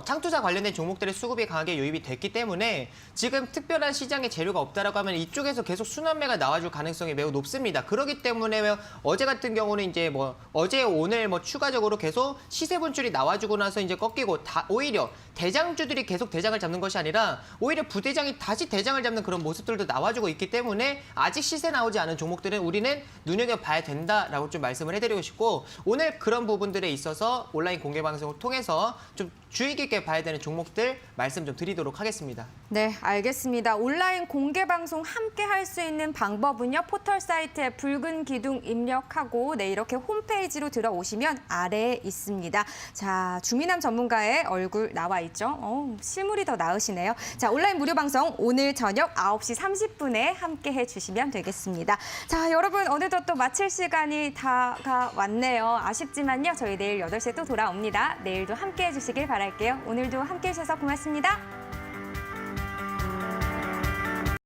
창투자 관련된 종목들의 수급이 강하게 유입이 됐기 때문에 지금 특별한 시장에 재료가 없다라고 하면 이쪽에서 계속 순환매가 나와줄 가능성이 매우 높습니다. 그렇기 때문에 어제 같은 경우는 이제 어제 오늘 추가적으로 계속 시세 분출이 나와주고 나서 이제 꺾이고 오히려 대장주들이 계속 대장을 잡는 것이 아니라 오히려 부대장이 다시 대장을 잡는 그런 모습들도 나와주고 있기 때문에 아직 시세 나오지 않은 종목들은 우리는 눈여겨봐야 된다라고 좀 말씀을 해드리고 싶고 오늘 그런 부분들에 있어서 온라인 공개 방송을 통해서 좀 주의 깊게 봐야 되는 종목들 말씀 좀 드리도록 하겠습니다. 네, 알겠습니다. 온라인 공개 방송 함께 할 수 있는 방법은요. 포털 사이트에 붉은 기둥 입력하고 네, 이렇게 홈페이지로 들어오시면 아래에 있습니다. 자, 주민함 전문가의 얼굴 나와 있죠. 실물이 더 나으시네요. 자, 온라인 무료 방송 오늘 저녁 9시 30분에 함께 해주시면 되겠습니다. 자, 여러분 어느덧 또 마칠 시간이 다가왔네요. 아쉽지만요. 저희 내일 8시에 또 돌아옵니다. 내일도 함께 해주시길 바랄게요. 오늘도 함께 해주셔서 고맙습니다.